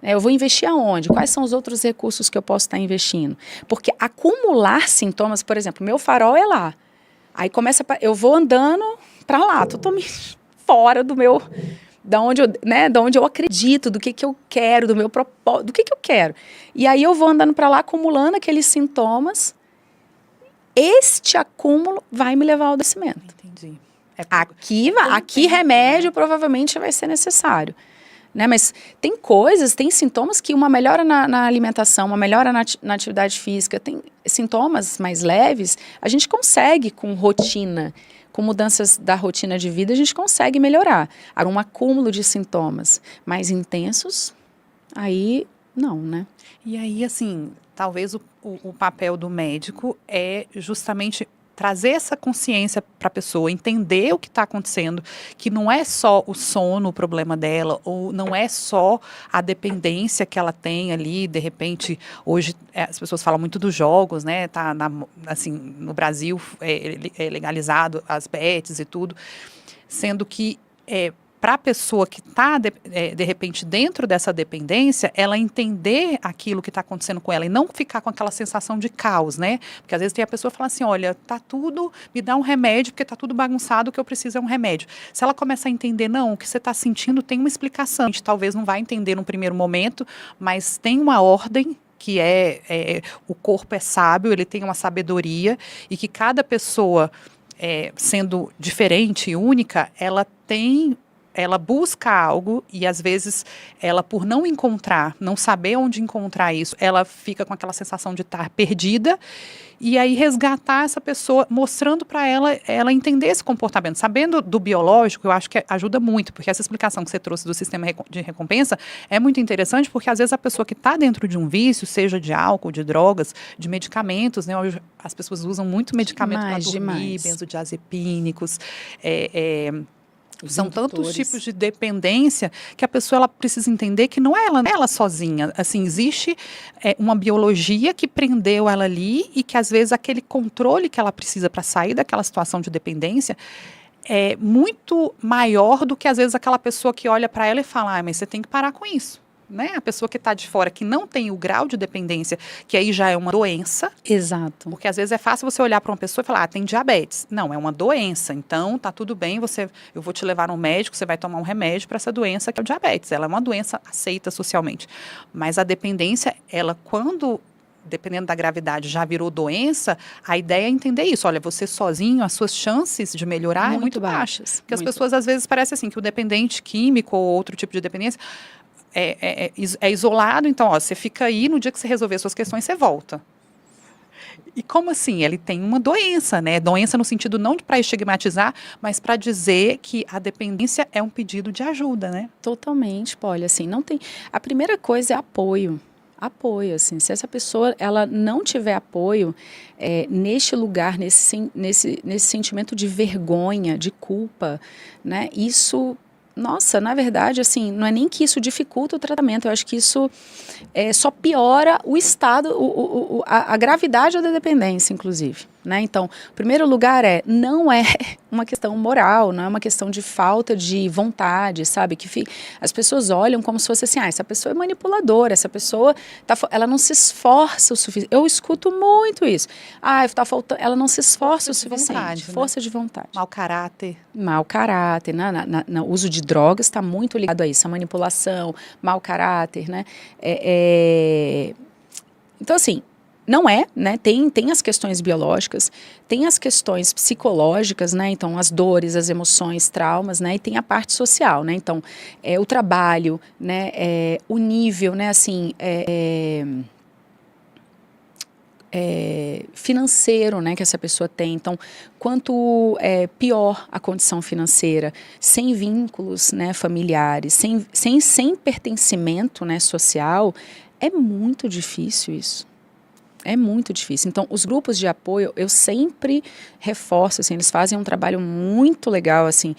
Eu vou investir aonde? Quais são os outros recursos que eu posso estar investindo? Porque acumular sintomas, por exemplo, meu farol é lá. Aí eu vou andando para lá, totalmente fora do meu, da onde eu acredito, do que eu quero, do meu propósito, do que eu quero. E aí eu vou andando para lá, acumulando aqueles sintomas. Este acúmulo vai me levar ao adoecimento. Entendi. Aqui remédio provavelmente vai ser necessário. Né? Mas tem sintomas que uma melhora na alimentação, uma melhora na atividade física, tem sintomas mais leves, a gente consegue com rotina, com mudanças da rotina de vida, a gente consegue melhorar. Agora, um acúmulo de sintomas mais intensos, aí não, né? E aí, assim, talvez o papel do médico é justamente trazer essa consciência para a pessoa, entender o que está acontecendo, que não é só o sono o problema dela, ou não é só a dependência que ela tem ali, de repente, hoje as pessoas falam muito dos jogos, né, assim, no Brasil é legalizado as bets e tudo, sendo que para a pessoa que está, de repente, dentro dessa dependência, ela entender aquilo que está acontecendo com ela e não ficar com aquela sensação de caos, né? Porque às vezes tem a pessoa que fala assim, olha, tá tudo, me dá um remédio, porque tá tudo bagunçado, o que eu preciso é um remédio. Se ela começa a entender, não, o que você está sentindo tem uma explicação. A gente talvez não vai entender no primeiro momento, mas tem uma ordem, que o corpo é sábio, ele tem uma sabedoria, e que cada pessoa, sendo diferente e única, ela busca algo e, às vezes, ela, por não encontrar, não saber onde encontrar isso, ela fica com aquela sensação de estar perdida, e aí resgatar essa pessoa, mostrando para ela entender esse comportamento. Sabendo do biológico, eu acho que ajuda muito, porque essa explicação que você trouxe do sistema de recompensa é muito interessante, porque, às vezes, a pessoa que está dentro de um vício, seja de álcool, de drogas, de medicamentos, né? Hoje as pessoas usam muito medicamento para dormir, benzodiazepínicos, são tantos tipos de dependência que a pessoa ela precisa entender que não é ela sozinha. Assim, existe uma biologia que prendeu ela ali e que, às vezes, aquele controle que ela precisa para sair daquela situação de dependência é muito maior do que, às vezes, aquela pessoa que olha para ela e fala, mas você tem que parar com isso. né? A pessoa que está de fora, que não tem o grau de dependência, que aí já é uma doença. Exato. Porque às vezes é fácil você olhar para uma pessoa e falar, tem diabetes. Não, é uma doença, então tá tudo bem, eu vou te levar no médico, você vai tomar um remédio para essa doença que é o diabetes. Ela é uma doença aceita socialmente. Mas a dependência, ela quando, dependendo da gravidade, já virou doença, a ideia é entender isso. Olha, você sozinho, as suas chances de melhorar é muito baixas. Porque as pessoas às vezes parecem assim, que o dependente químico ou outro tipo de dependência é isolado, então, ó, você fica aí, no dia que você resolver suas questões, você volta. E como assim? Ele tem uma doença, né? Doença no sentido não para estigmatizar, mas para dizer que a dependência é um pedido de ajuda, né? Totalmente, Polly, assim, não tem... A primeira coisa é apoio. Apoio, assim, se essa pessoa, ela não tiver apoio neste lugar, nesse sentimento de vergonha, de culpa, né? Isso... Nossa, na verdade, assim, não é nem que isso dificulta o tratamento, eu acho que isso só piora o estado, a gravidade da dependência, inclusive, né? Então, o primeiro lugar não é uma questão moral, não é uma questão de falta de vontade, sabe? As pessoas olham como se fosse assim, essa pessoa é manipuladora, essa pessoa, ela não se esforça o suficiente. Eu escuto muito isso. Tá faltando, ela não se esforça o suficiente. Força de vontade. Mau caráter. Mau caráter, o uso de drogas está muito ligado a isso, a manipulação, mau caráter, né? Então, assim, não né? Tem as questões biológicas, tem as questões psicológicas, né? Então, as dores, as emoções, traumas, né? E tem a parte social, né? Então, o trabalho, né? O nível, né? Assim, financeiro, né, que essa pessoa tem. Então, quanto pior a condição financeira, sem vínculos, né, familiares, sem pertencimento, né, social, é muito difícil isso. É muito difícil. Então, os grupos de apoio, eu sempre reforço, assim, eles fazem um trabalho muito legal, assim,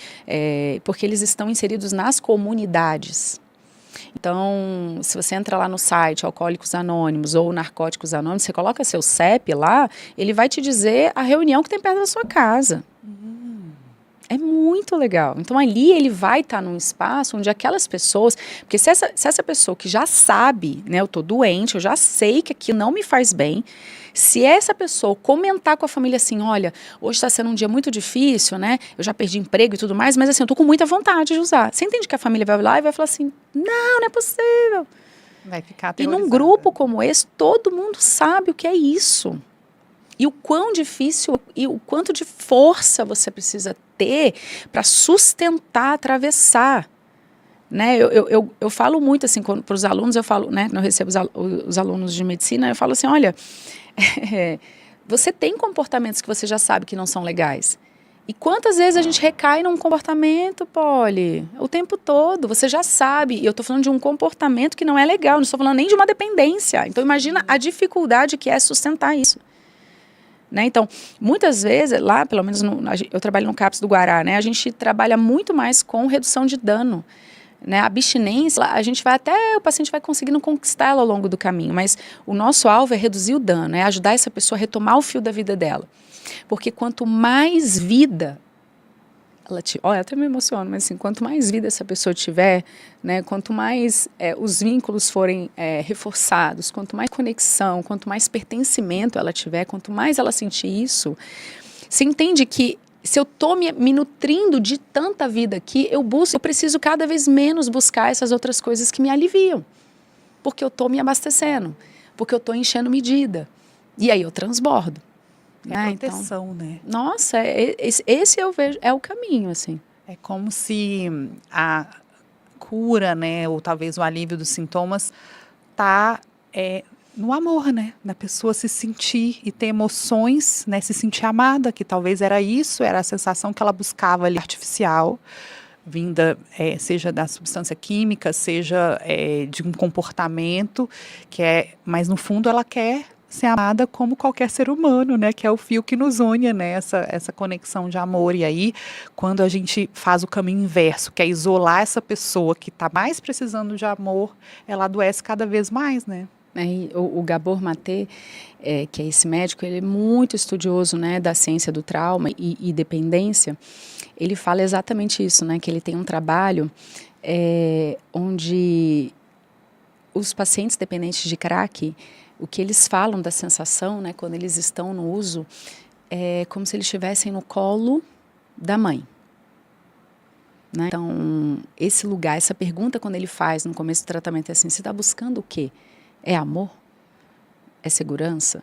porque eles estão inseridos nas comunidades. Então, se você entra lá no site Alcoólicos Anônimos ou Narcóticos Anônimos, você coloca seu CEP lá, ele vai te dizer a reunião que tem perto da sua casa. É muito legal. Então, ali ele vai estar num espaço onde aquelas pessoas... Porque se essa pessoa que já sabe, né, eu estou doente, eu já sei que aquilo não me faz bem, se essa pessoa comentar com a família assim, olha, hoje está sendo um dia muito difícil, né, eu já perdi emprego e tudo mais, mas assim, eu estou com muita vontade de usar. Você entende que a família vai lá e vai falar assim, não é possível. Vai ficar aterrorizada. E num grupo como esse, todo mundo sabe o que é isso. E o quão difícil e o quanto de força você precisa ter para sustentar, atravessar. Né? Eu falo muito assim para os alunos, eu falo, né, quando eu recebo os alunos de medicina, eu falo assim, olha, você tem comportamentos que você já sabe que não são legais. E quantas vezes a gente recai num comportamento, Polly? O tempo todo, você já sabe. E eu estou falando de um comportamento que não é legal, não estou falando nem de uma dependência. Então imagina a dificuldade que é sustentar isso. Né? Então, muitas vezes, lá, pelo menos eu trabalho no CAPS do Guará, né? A gente trabalha muito mais com redução de dano. Né? A abstinência, o paciente vai conseguindo conquistar ela ao longo do caminho, mas o nosso alvo é reduzir o dano, é ajudar essa pessoa a retomar o fio da vida dela. Porque quanto mais vida eu até me emociono, mas assim, quanto mais vida essa pessoa tiver, né, quanto mais os vínculos forem reforçados, quanto mais conexão, quanto mais pertencimento ela tiver, quanto mais ela sentir isso, você entende que se eu estou me nutrindo de tanta vida aqui, eu preciso cada vez menos buscar essas outras coisas que me aliviam, porque eu estou me abastecendo, porque eu estou enchendo medida, e aí eu transbordo. Proteção, então, né? Nossa, esse eu vejo, é o caminho, assim. É como se a cura, né, ou talvez o alívio dos sintomas tá no amor, né? Na pessoa se sentir e ter emoções, né? Se sentir amada, que talvez era a sensação que ela buscava ali, artificial, vinda, seja da substância química, seja de um comportamento, mas no fundo ela quer ser amada como qualquer ser humano, né? Que é o fio que nos une, né? Essa conexão de amor. E aí, quando a gente faz o caminho inverso, que é isolar essa pessoa que está mais precisando de amor, ela adoece cada vez mais, né? O Gabor Maté, que é esse médico, ele é muito estudioso, né, da ciência do trauma e dependência. Ele fala exatamente isso, né? Que ele tem um trabalho onde os pacientes dependentes de crack, o que eles falam da sensação, né, quando eles estão no uso, é como se eles estivessem no colo da mãe. Né? Então, esse lugar, essa pergunta quando ele faz no começo do tratamento é assim, você está buscando o quê? É amor? É segurança?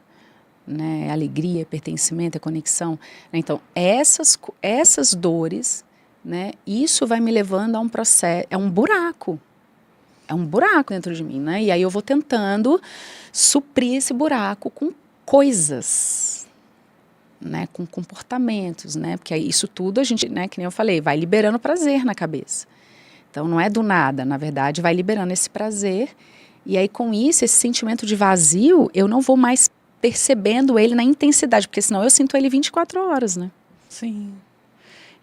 Né? É alegria, é pertencimento, é conexão? Então, essas dores, né, isso vai me levando a um processo, é um buraco dentro de mim, né? E aí eu vou tentando suprir esse buraco com coisas, né, com comportamentos, né, porque isso tudo a gente, né, que nem eu falei, vai liberando prazer na cabeça. Então não é do nada, na verdade, vai liberando esse prazer e aí com isso, esse sentimento de vazio, eu não vou mais percebendo ele na intensidade, porque senão eu sinto ele 24 horas, né? Sim.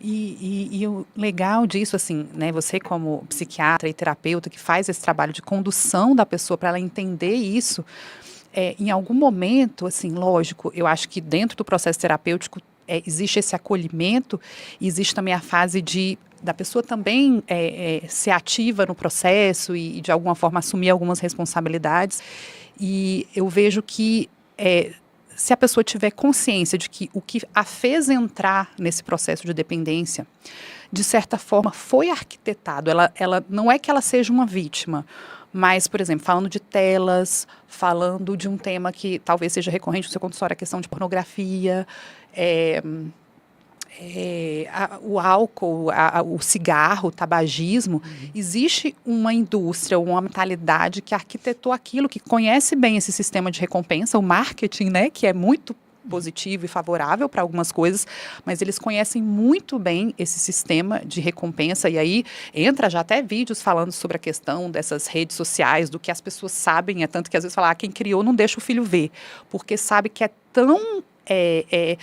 E o legal disso, assim, né, você como psiquiatra e terapeuta que faz esse trabalho de condução da pessoa para ela entender isso, em algum momento, assim, lógico, eu acho que dentro do processo terapêutico existe esse acolhimento, e existe também a fase da pessoa também ser ativa no processo e de alguma forma assumir algumas responsabilidades. E eu vejo que se a pessoa tiver consciência de que o que a fez entrar nesse processo de dependência, de certa forma, foi arquitetado. Ela não é que ela seja uma vítima, mas, por exemplo, falando de telas, falando de um tema que talvez seja recorrente no seu consultório, a questão de pornografia, o álcool, o cigarro, o tabagismo, existe uma indústria, uma mentalidade que arquitetou aquilo, que conhece bem esse sistema de recompensa, o marketing, né, que é muito positivo e favorável para algumas coisas, mas eles conhecem muito bem esse sistema de recompensa, e aí entra já até vídeos falando sobre a questão dessas redes sociais, do que as pessoas sabem, tanto que às vezes falam, quem criou não deixa o filho ver, porque sabe que é tão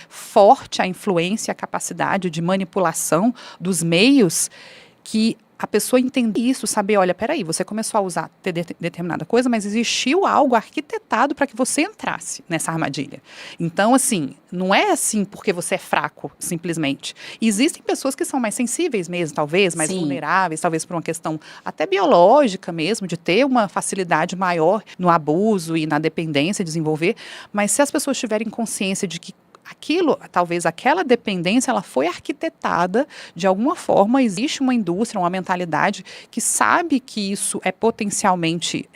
forte a influência, a capacidade de manipulação dos meios, que a pessoa entende isso, saber, olha, peraí, você começou a usar determinada coisa, mas existiu algo arquitetado para que você entrasse nessa armadilha. Então, assim, não é assim porque você é fraco, simplesmente. Existem pessoas que são mais sensíveis mesmo, talvez, mais vulneráveis, talvez por uma questão até biológica mesmo, de ter uma facilidade maior no abuso e na dependência, desenvolver, mas se as pessoas tiverem consciência de que talvez aquela dependência, ela foi arquitetada de alguma forma, existe uma indústria, uma mentalidade que sabe que isso é potencialmente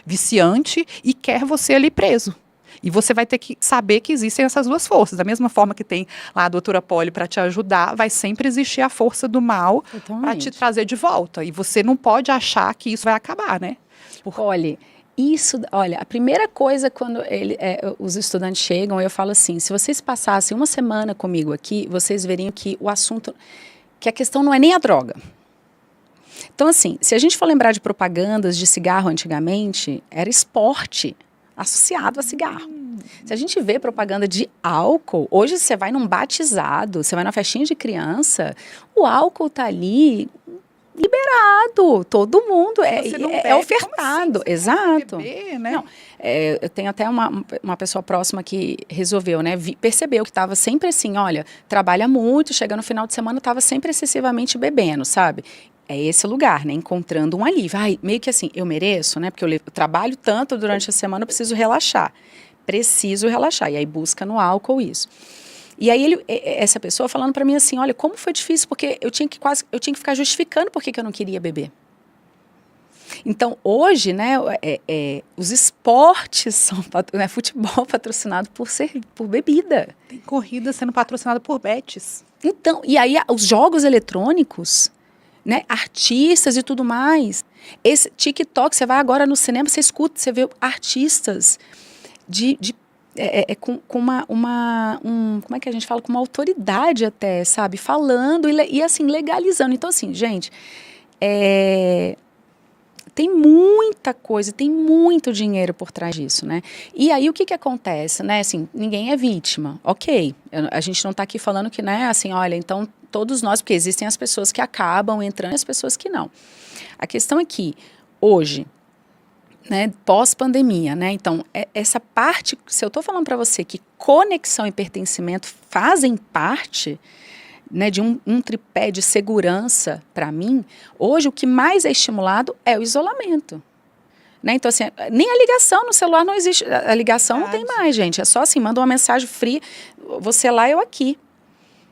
viciante e quer você ali preso. E você vai ter que saber que existem essas duas forças. Da mesma forma que tem lá a doutora Polly para te ajudar, vai sempre existir a força do mal para te trazer de volta. E você não pode achar que isso vai acabar, né? Olha, a primeira coisa quando os estudantes chegam, eu falo assim, se vocês passassem uma semana comigo aqui, vocês veriam que o assunto, que a questão não é nem a droga. Então, assim, se a gente for lembrar de propagandas de cigarro antigamente, era esporte associado a cigarro. Se a gente vê propaganda de álcool, hoje você vai num batizado, você vai numa festinha de criança, o álcool tá ali liberado, todo mundo é ofertado, assim? Exato. Beber, né? Não, eu tenho até uma pessoa próxima que resolveu, né, percebeu que estava sempre assim, olha, trabalha muito, chega no final de semana, estava sempre excessivamente bebendo, sabe? É esse lugar, né, encontrando um alívio. Meio que assim, eu mereço, né, porque eu trabalho tanto durante a semana, eu preciso relaxar, e aí busca no álcool isso. E aí essa pessoa falando para mim assim, olha, como foi difícil, porque eu tinha que ficar justificando por que eu não queria beber. Então, hoje, né, os esportes são, né, futebol patrocinado por bebida. Tem corrida sendo patrocinada por bets. Então, e aí os jogos eletrônicos, né, artistas e tudo mais. Esse TikTok, você vai agora no cinema, você escuta, você vê artistas com como é que a gente fala? Com uma autoridade até, sabe? Falando e assim, legalizando. Então, assim, gente, tem muita coisa, tem muito dinheiro por trás disso, né? E aí, o que acontece, né? Assim, ninguém é vítima, ok. A gente não está aqui falando que, né, assim, olha, então, todos nós, porque existem as pessoas que acabam entrando e as pessoas que não. A questão é que, hoje, né, pós-pandemia, né? Então, essa parte, se eu estou falando para você que conexão e pertencimento fazem parte, né, de um tripé de segurança para mim, hoje o que mais é estimulado é o isolamento. Né? Então, assim, nem a ligação no celular não existe. A ligação não tem mais, gente. É só assim, manda uma mensagem free, você lá, eu aqui.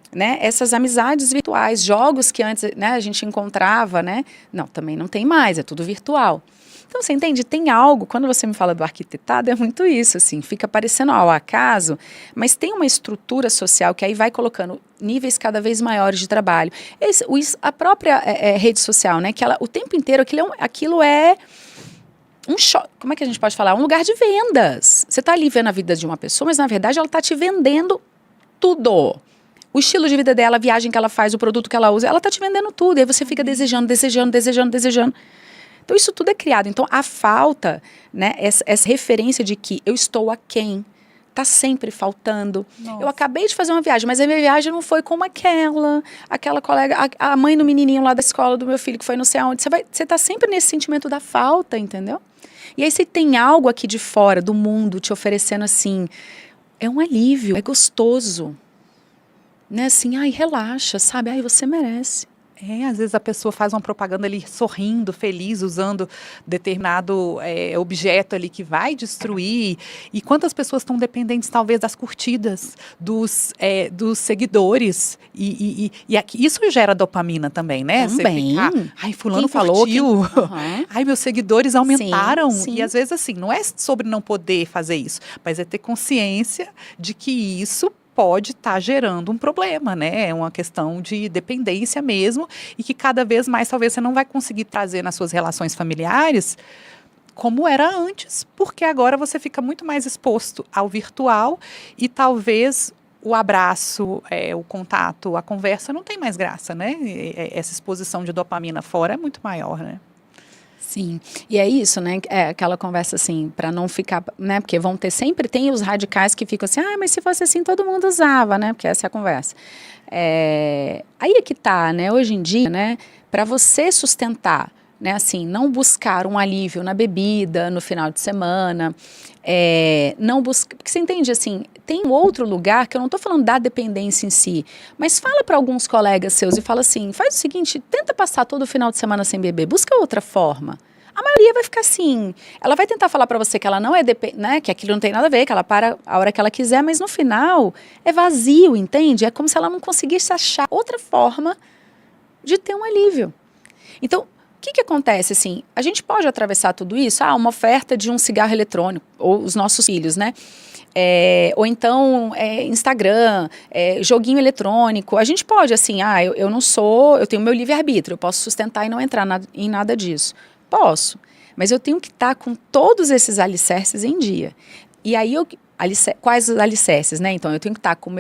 Né? Essas amizades virtuais, jogos que antes, né, a gente encontrava, né? Não, também não tem mais, é tudo virtual. Então, você entende? Tem algo, quando você me fala do arquitetado, é muito isso, assim, fica parecendo ao acaso, mas tem uma estrutura social que aí vai colocando níveis cada vez maiores de trabalho. A própria rede social, né, que ela, o tempo inteiro, aquilo é um show, como é que a gente pode falar? Um lugar de vendas. Você está ali vendo a vida de uma pessoa, mas na verdade ela está te vendendo tudo. O estilo de vida dela, a viagem que ela faz, o produto que ela usa, ela está te vendendo tudo. E aí você fica desejando. Então, isso tudo é criado. Então, a falta, né, essa referência de que eu estou aquém, está sempre faltando. Nossa. Eu acabei de fazer uma viagem, mas a minha viagem não foi como aquela colega, a mãe do menininho lá da escola do meu filho, que foi não sei aonde. Você está sempre nesse sentimento da falta, entendeu? E aí, se tem algo aqui de fora, do mundo, te oferecendo assim, é um alívio, é gostoso. Né, assim, ai, relaxa, sabe? Ai, você merece. Às vezes a pessoa faz uma propaganda ali sorrindo, feliz, usando determinado objeto ali que vai destruir. E quantas pessoas estão dependentes, talvez, das curtidas, dos seguidores. E isso gera dopamina também, né? Também. Você ficar, ai, fulano curtiu. Ai, meus seguidores aumentaram. Sim. E às vezes, assim, não é sobre não poder fazer isso, mas é ter consciência de que isso pode estar gerando um problema, né? É uma questão de dependência mesmo e que cada vez mais talvez você não vai conseguir trazer nas suas relações familiares como era antes, porque agora você fica muito mais exposto ao virtual e talvez o abraço, o contato, a conversa não tem mais graça, né? Essa exposição de dopamina fora é muito maior, né? Sim, e é isso, né, aquela conversa assim, para não ficar, né, porque sempre tem os radicais que ficam assim, mas se fosse assim todo mundo usava, né, porque essa é a conversa. Aí é que tá, né, hoje em dia, né, para você sustentar, né, assim, não buscar um alívio na bebida, no final de semana, não buscar, porque você entende, assim, tem um outro lugar que eu não estou falando da dependência em si, mas fala para alguns colegas seus e fala assim, faz o seguinte, tenta passar todo o final de semana sem beber, busca outra forma. A maioria vai ficar assim, ela vai tentar falar para você que ela não é, né, que aquilo não tem nada a ver, que ela para a hora que ela quiser, mas no final é vazio, entende? É como se ela não conseguisse achar outra forma de ter um alívio. Então, o que acontece, assim, a gente pode atravessar tudo isso, uma oferta de um cigarro eletrônico, ou os nossos filhos, né? Ou então Instagram, joguinho eletrônico, a gente pode, assim, eu tenho meu livre-arbítrio, eu posso sustentar e não entrar em nada disso. Posso, mas eu tenho que estar com todos esses alicerces em dia. E aí, quais os alicerces, né? Então, eu tenho que estar com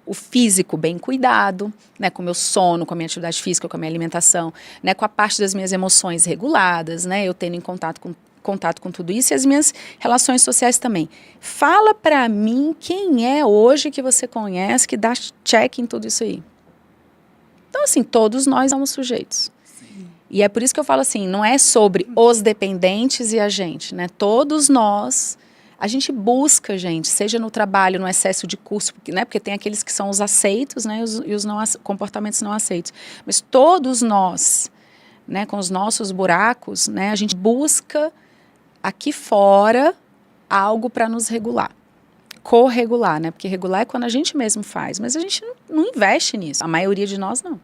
o físico bem cuidado, né, com o meu sono, com a minha atividade física, com a minha alimentação, né, com a parte das minhas emoções reguladas, né, eu tendo contato com tudo isso e as minhas relações sociais também. Fala pra mim quem é hoje que você conhece que dá check em tudo isso aí. Então, assim, todos nós somos sujeitos. Sim. E é por isso que eu falo assim, não é sobre os dependentes e a gente, né, todos nós. A gente busca, gente, seja no trabalho, no excesso de curso, né, porque tem aqueles que são os aceitos, né, e os comportamentos não aceitos. Mas todos nós, né, com os nossos buracos, né, a gente busca aqui fora algo para nos regular. Corregular, né, porque regular é quando a gente mesmo faz, mas a gente não investe nisso. A maioria de nós não.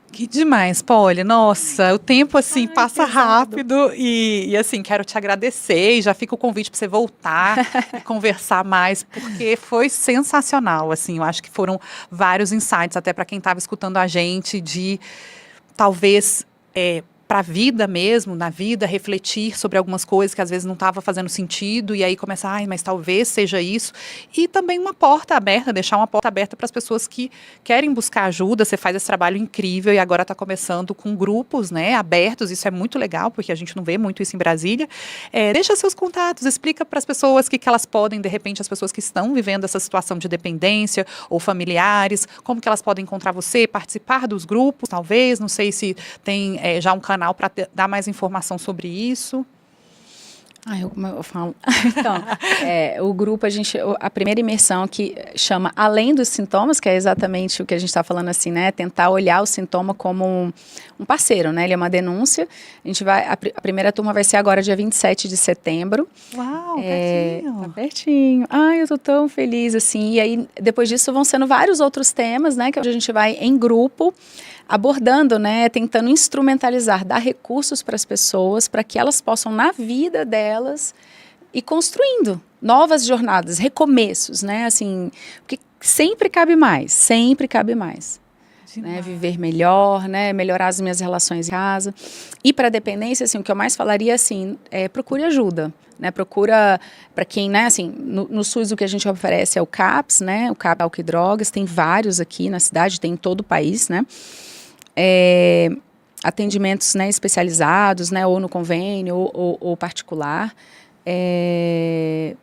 Que demais, Polly. Nossa, o tempo assim passa rápido e assim, quero te agradecer e já fica o convite para você voltar e conversar mais, porque foi sensacional, assim, eu acho que foram vários insights até para quem estava escutando a gente de talvez para a vida mesmo, na vida, refletir sobre algumas coisas que às vezes não estava fazendo sentido e aí começar, mas talvez seja isso. E também uma porta aberta, deixar uma porta aberta para as pessoas que querem buscar ajuda. Você faz esse trabalho incrível e agora está começando com grupos, né, abertos. Isso é muito legal, porque a gente não vê muito isso em Brasília. Deixa seus contatos, explica para as pessoas que elas podem, de repente, as pessoas que estão vivendo essa situação de dependência ou familiares, como que elas podem encontrar você, participar dos grupos, talvez, não sei se tem já um canal para dar mais informação sobre isso. Como eu falo? Então, o grupo, a primeira imersão que chama Além dos Sintomas, que é exatamente o que a gente está falando assim, né? Tentar olhar o sintoma como um parceiro, né? Ele é uma denúncia. A primeira turma vai ser agora dia 27 de setembro. Uau, pertinho. Tá pertinho. Ai, eu tô tão feliz, assim. E aí, depois disso, vão sendo vários outros temas, né? Que a gente vai em grupo abordando, né, tentando instrumentalizar, dar recursos para as pessoas, para que elas possam, na vida delas, ir construindo novas jornadas, recomeços, né, assim, porque sempre cabe mais, né, viver melhor, né, melhorar as minhas relações em casa. E para a dependência, assim, o que eu mais falaria, assim, procure ajuda. Né, procura, para quem, né, assim, no SUS o que a gente oferece é o CAPS, né, o CAPS Álcool e Drogas, tem vários aqui na cidade, tem em todo o país, né, atendimentos, né, especializados, né, ou no convênio ou particular.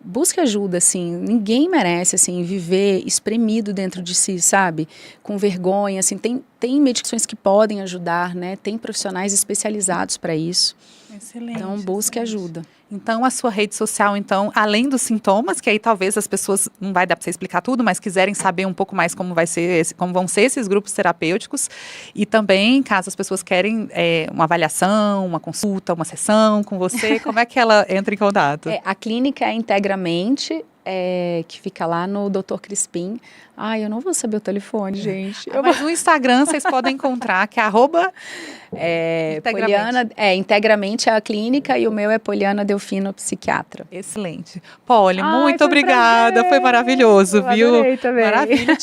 Busque ajuda, assim, ninguém merece, assim, viver espremido dentro de si, sabe, com vergonha, assim, tem medicações que podem ajudar, né, tem profissionais especializados para isso. Excelente. Então, busque ajuda. Então, a sua rede social, então, além dos sintomas, que aí talvez as pessoas, não vai dar para você explicar tudo, mas quiserem saber um pouco mais como vão ser esses grupos terapêuticos, e também, caso as pessoas querem uma avaliação, uma consulta, uma sessão com você, como é que ela entra em contato? A clínica é Integramente, que fica lá no Dr. Crispim. Eu não vou saber o telefone, gente. Mas no Instagram vocês podem encontrar, que é Poliana, Integramente é a clínica e o meu é Poliana Delfino Psiquiatra. Excelente. Poli, muito obrigada, foi maravilhoso, viu? Adorei também. Maravilha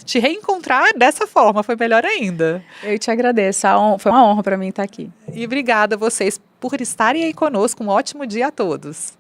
te reencontrar dessa forma, foi melhor ainda. Eu te agradeço, foi uma honra para mim estar aqui. E obrigada a vocês por estarem aí conosco, um ótimo dia a todos.